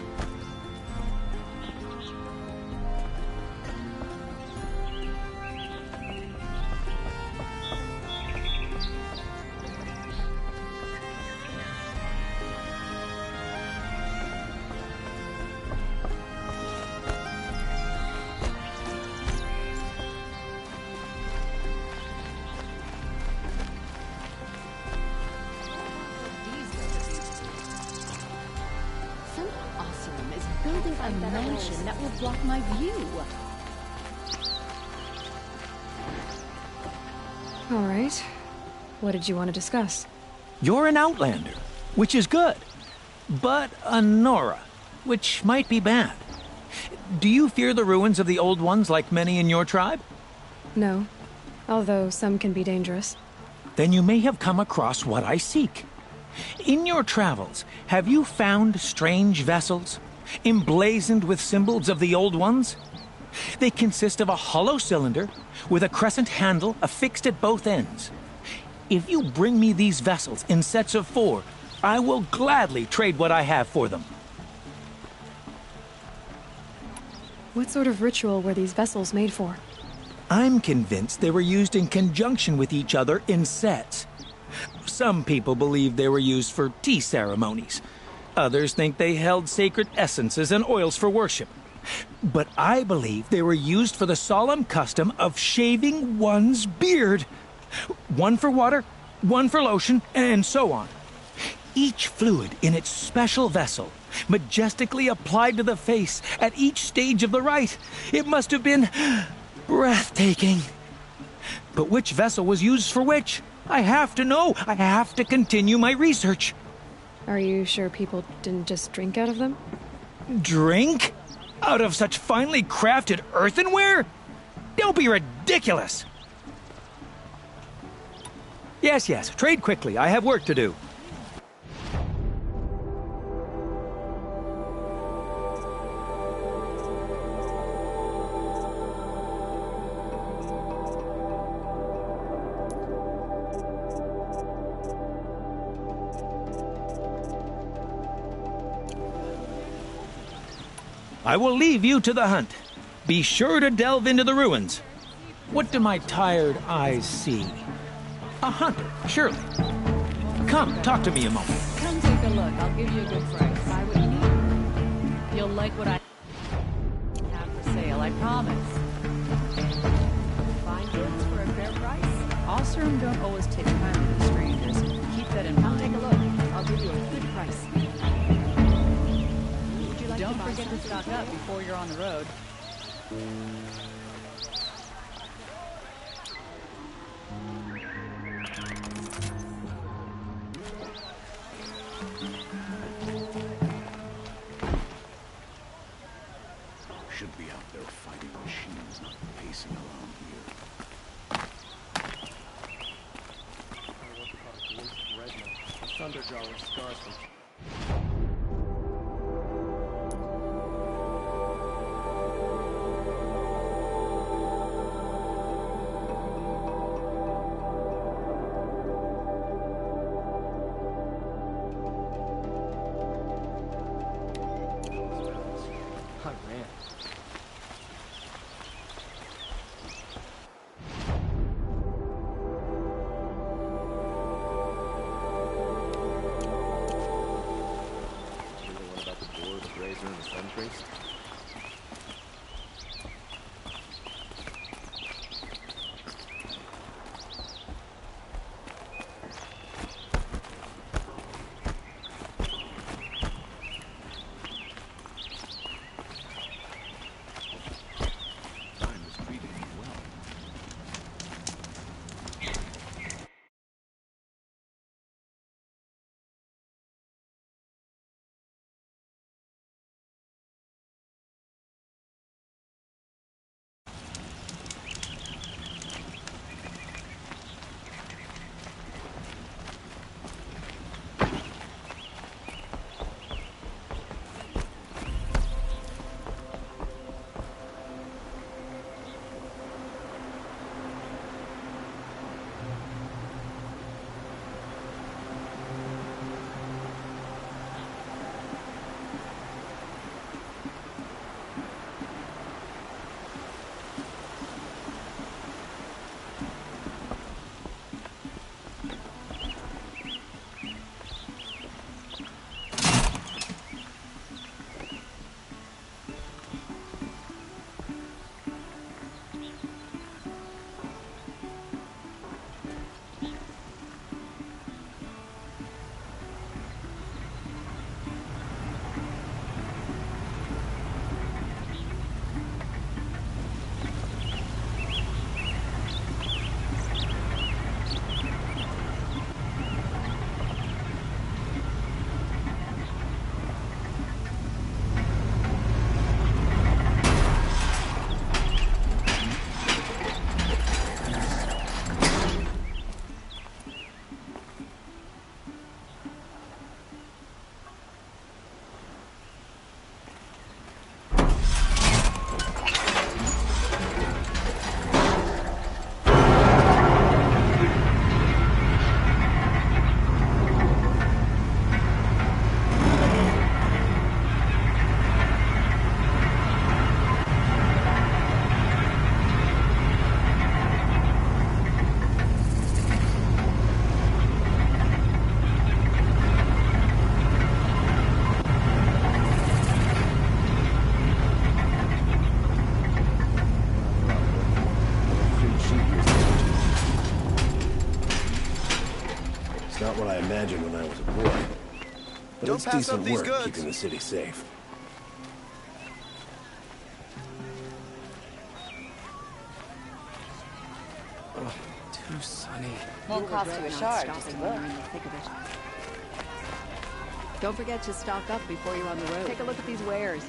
Building a mansion that will block my view. All right. What did you want to discuss? You're an outlander, which is good. But a Nora, which might be bad. Do you fear the ruins of the Old Ones like many in your tribe? No. Although some can be dangerous. Then you may have come across what I seek. In your travels, have you found strange vessels? Emblazoned with symbols of the Old Ones? They consist of a hollow cylinder with a crescent handle affixed at both ends. If you bring me these vessels in sets of 4, I will gladly trade what I have for them. What sort of ritual were these vessels made for? I'm convinced they were used in conjunction with each other in sets. Some people believe they were used for tea ceremonies. Others think they held sacred essences and oils for worship. But I believe they were used for the solemn custom of shaving one's beard. One for water, one for lotion, and so on. each fluid in its special vessel, majestically applied to the face at each stage of the rite. It must have been breathtaking. But which vessel was used for which? I have to know. I have to continue my research. Are you sure people didn't just drink out of them? Drink? Out of such finely crafted earthenware? Don't be ridiculous! Yes, yes, trade quickly. I have work to do. I will leave you to the hunt. Be sure to delve into the ruins. What do my tired eyes see? A hunter, surely. Come, talk to me a moment. Come take a look. I'll give you a good price. Buy what you need. You'll like what I have for sale, I promise. Fine goods for a fair price. Oseram don't always take kindly to strangers. Keep that in mind. Come take a look. I'll give you a good price. Don't forget to stock up before you're on the road. Should be out there fighting machines, not pacing around here. Thunderjaw with scars from Razor and the Sun Priest. It's not what I imagined when I was a boy. But Don't it's pass up decent these work goods. keeping the city safe. Oh, too sunny. Won't cost you a shard just to look. Don't forget to stock up before you're on the road. Take a look at these wares.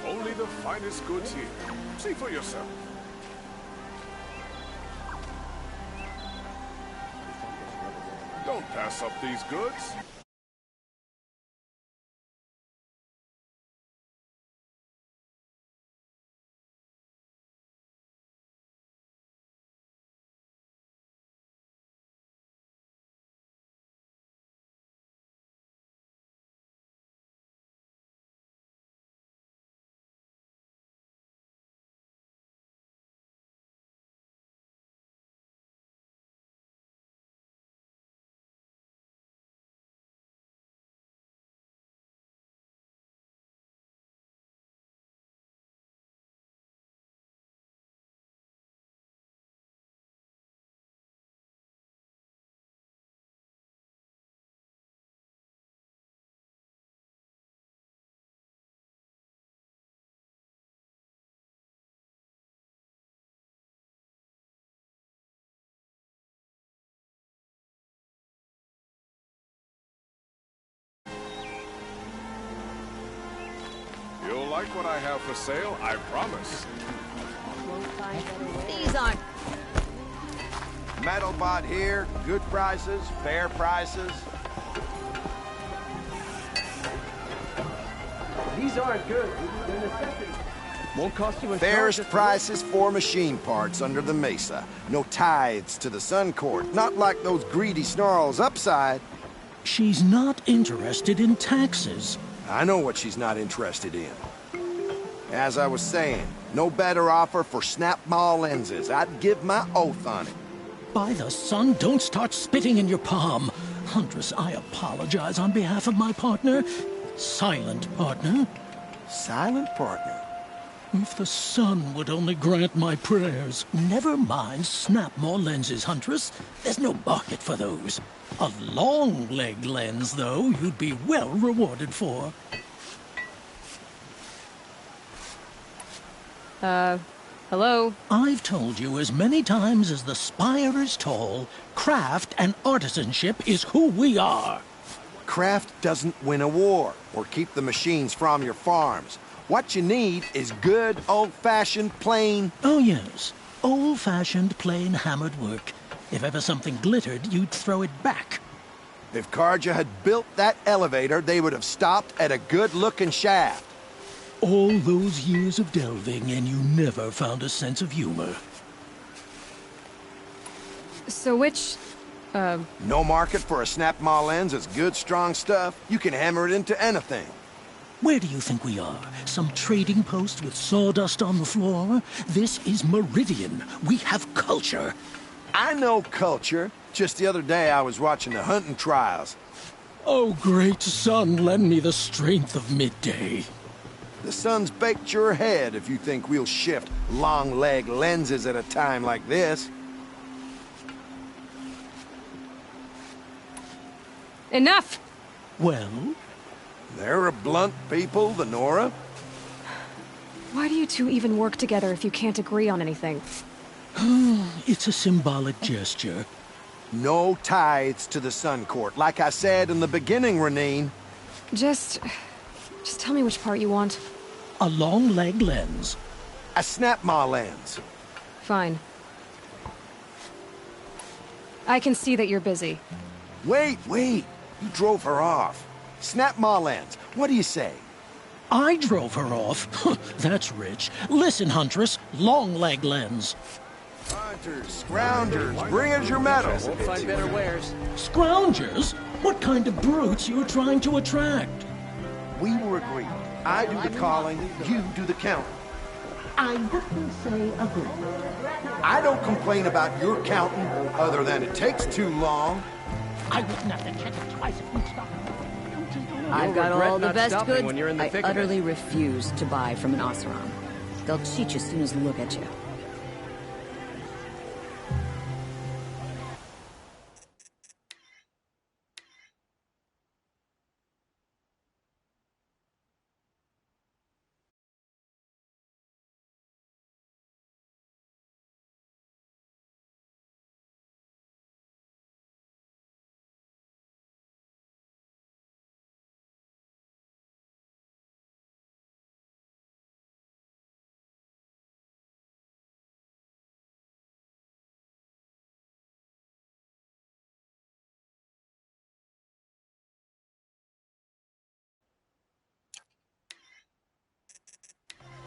Only the finest goods here. See for yourself. Don't pass up these goods. You'll like what I have for sale, I promise. These aren't... Metalbot here, good prices, fair prices. These aren't good. They're necessities. Won't cost you a Fairest charge. prices for machine parts under the mesa. No tithes to the Sun Court, not like those greedy snarls upside. She's not interested in taxes. I know what she's not interested in. As I was saying, no better offer for snap-maw lenses. I'd give my oath on it. By the sun, don't start spitting in your palm. Huntress, I apologize on behalf of my partner. Silent partner. Silent partner? If the sun would only grant my prayers. Never mind snap-maw lenses, Huntress. There's no market for those. A long-leg lens, though, you'd be well rewarded for. Hello? I've told you as many times as the spire is tall, craft and artisanship is who we are. Craft doesn't win a war or keep the machines from your farms. What you need is good, old-fashioned, plain... Oh, yes. Old-fashioned, plain hammered work. If ever something glittered, you'd throw it back. If Carja had built that elevator, they would have stopped at a good-looking shaft. All those years of delving, and you never found a sense of humor. So which... No market for a snap-maw lens is good, strong stuff. You can hammer it into anything. Where do you think we are? Some trading post with sawdust on the floor? This is Meridian. We have culture. I know culture. Just the other day I was watching the hunting trials. Oh, great sun, lend me the strength of midday. The sun's baked your head if you think we'll shift long-leg lenses at a time like this. Enough! Well? They're a blunt people, the Nora. Why do you two even work together if you can't agree on anything? It's a symbolic gesture. No tithes to the Sun Court, like I said in the beginning, Renine. Just tell me which part you want. A long-leg lens. A snap-maw lens. Fine. I can see that you're busy. Wait. You drove her off. Snap-maw lens. What do you say? I drove her off? That's rich. Listen, Huntress. Long-leg lens. Hunters, scroungers, bring us your medals. Won't find better wares. Scroungers? What kind of brutes you're trying to attract? We were agreed. I do the calling, you do the counting. I wouldn't say agreed. I don't complain about your counting, other than it takes too long. I wouldn't have to check it twice if we stopped. I've got all the best goods. When you're in the I thick of it. utterly refuse to buy from an Oseram. They'll cheat you as soon as they look at you.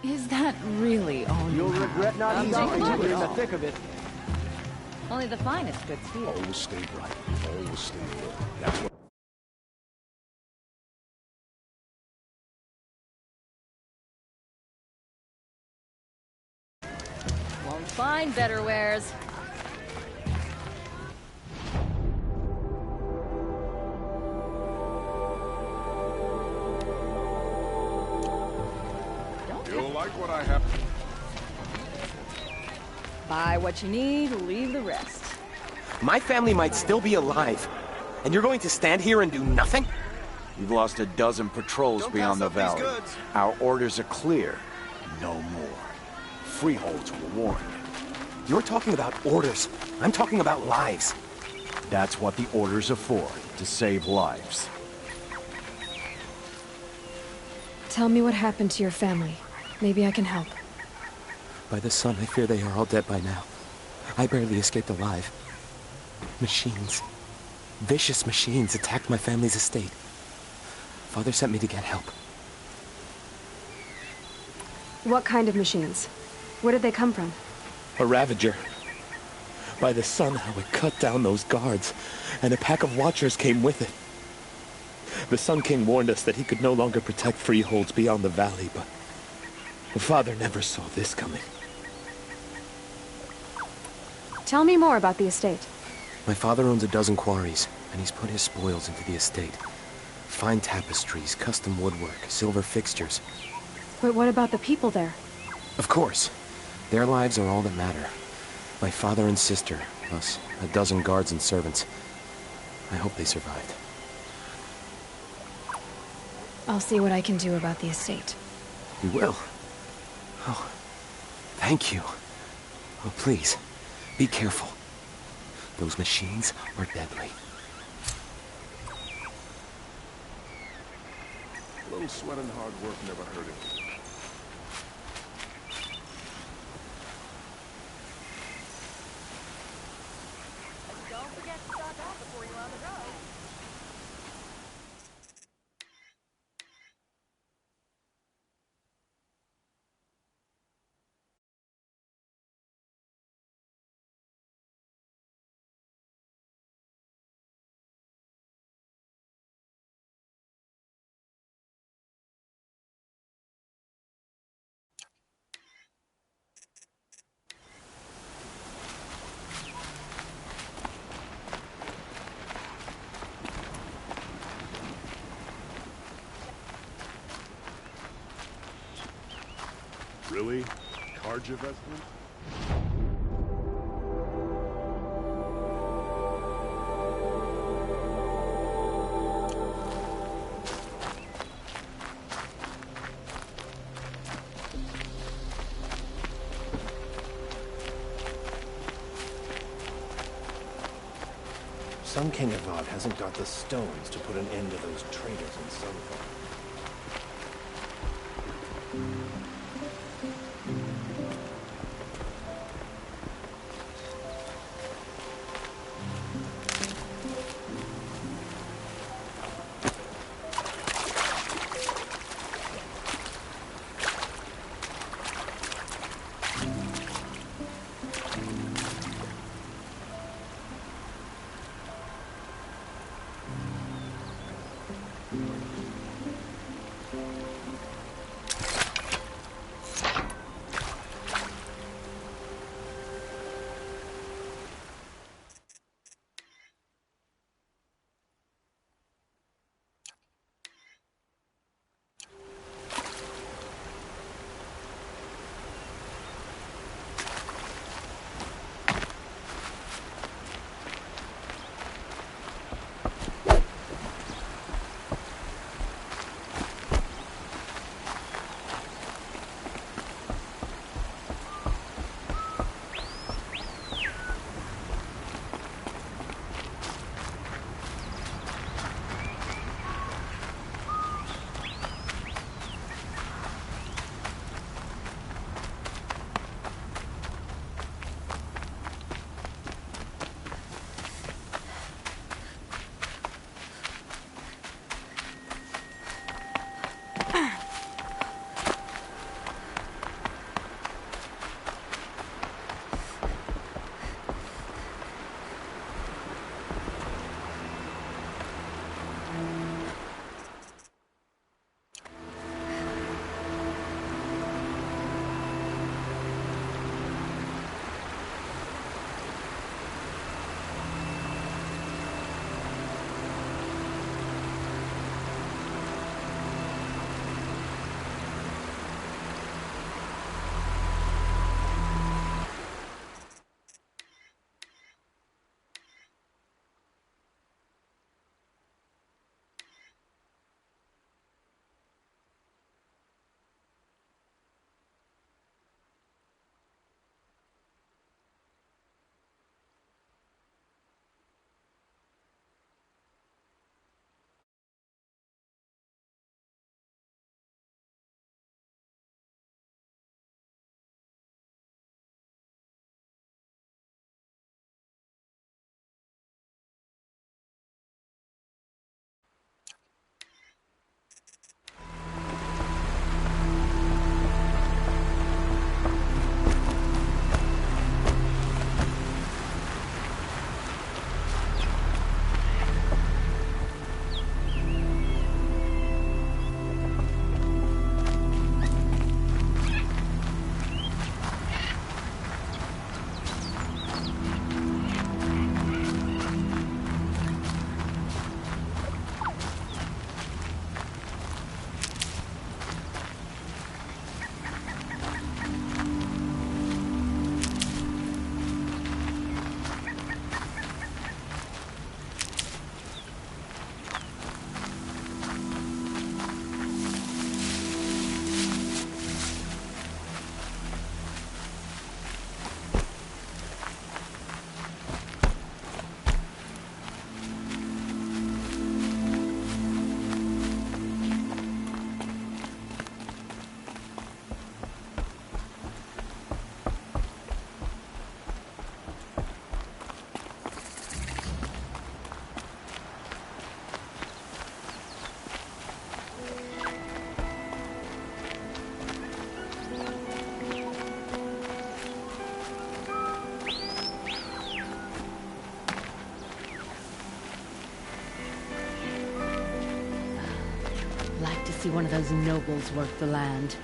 Is that really all you You'll have? regret not eating until you're in the thick of it. Only the finest goods here. Always stay right. Always stay good. That's what... Won't find better wares. You'll like what I have. Buy what you need, leave the rest. My family might still be alive, and you're going to stand here and do nothing? You've lost a dozen patrols beyond the valley. Our orders are clear. No more. Freeholds were warned. You're talking about orders. I'm talking about lives. That's what the orders are for, to save lives. Tell me what happened to your family. Maybe I can help. By the sun, I fear they are all dead by now. I barely escaped alive. Machines. Vicious machines attacked my family's estate. Father sent me to get help. What kind of machines? Where did they come from? A Ravager. By the sun, how it cut down those guards, and a pack of Watchers came with it. The Sun King warned us that he could no longer protect freeholds beyond the valley, but Father never saw this coming. Tell me more about the estate. My father owns a dozen quarries, and he's put his spoils into the estate. Fine tapestries, custom woodwork, silver fixtures. But what about the people there? Of course. Their lives are all that matter. My father and sister, plus a dozen guards and servants. I hope they survived. I'll see what I can do about the estate. You will? Oh, thank you. Oh, please, be careful. Those machines are deadly. A little sweat and hard work never hurt it. Don't forget to stock up before you're on the road. Really? Carja vestments? Sun King Avad hasn't got the stones to put an end to those traitors in Sunfall. see one of those nobles work the land.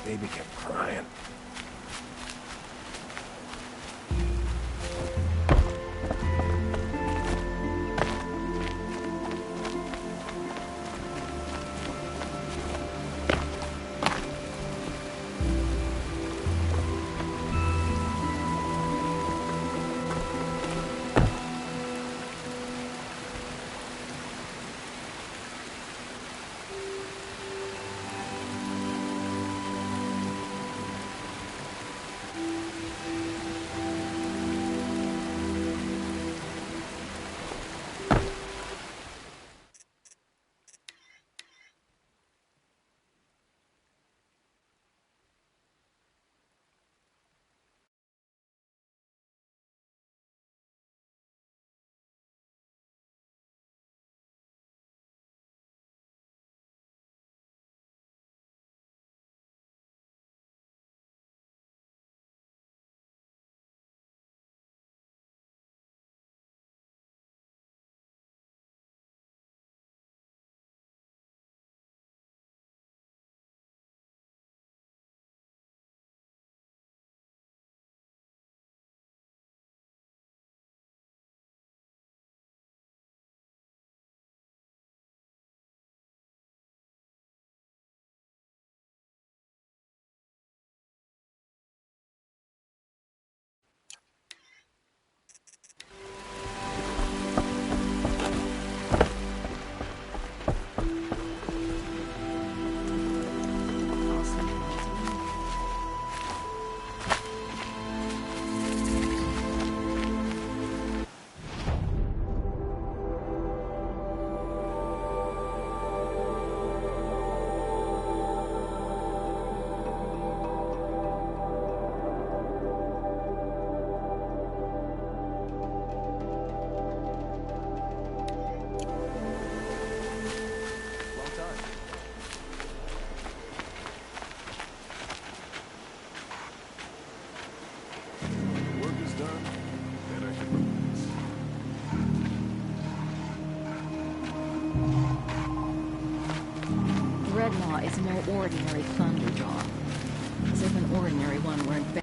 Baby kept crying. Dreadnought is no ordinary Thunderjaw. As if an ordinary one weren't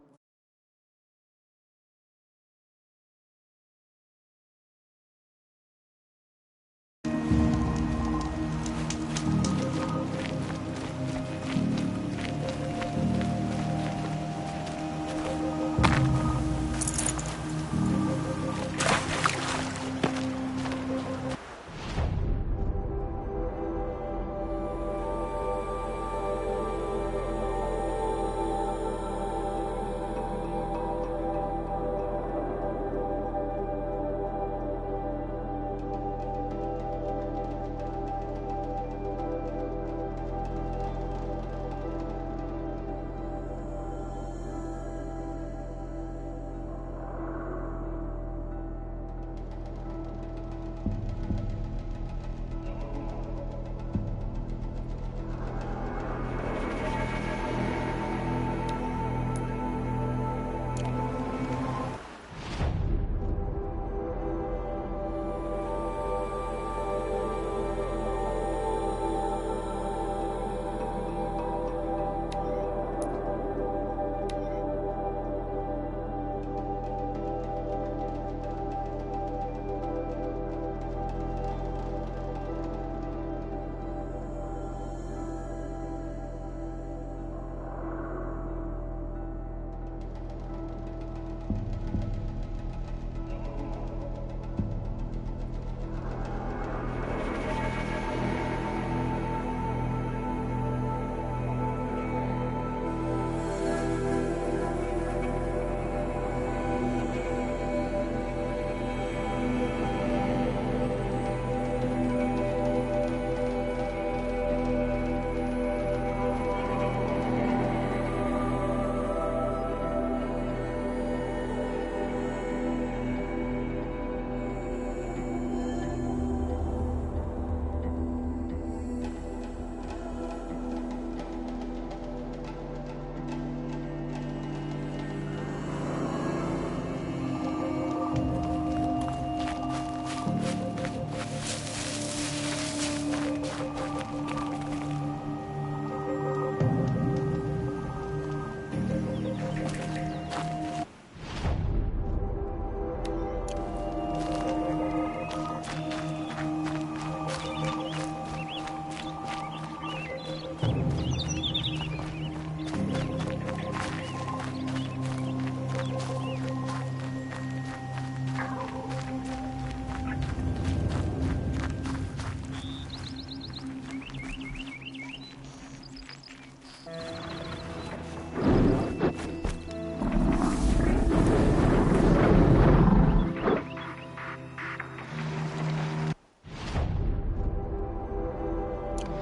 Steady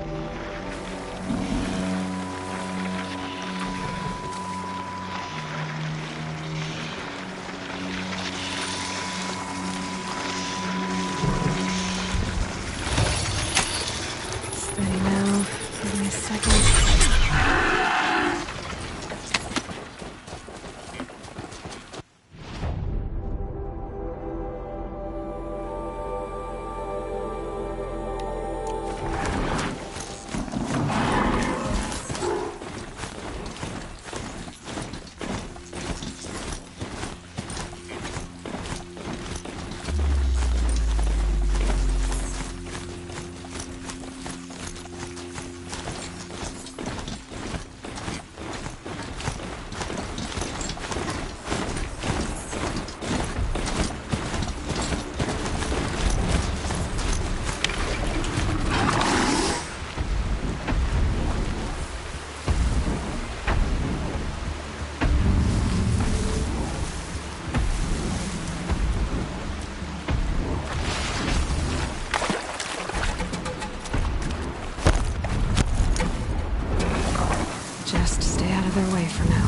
now. Give me a second. Just stay out of their way for now.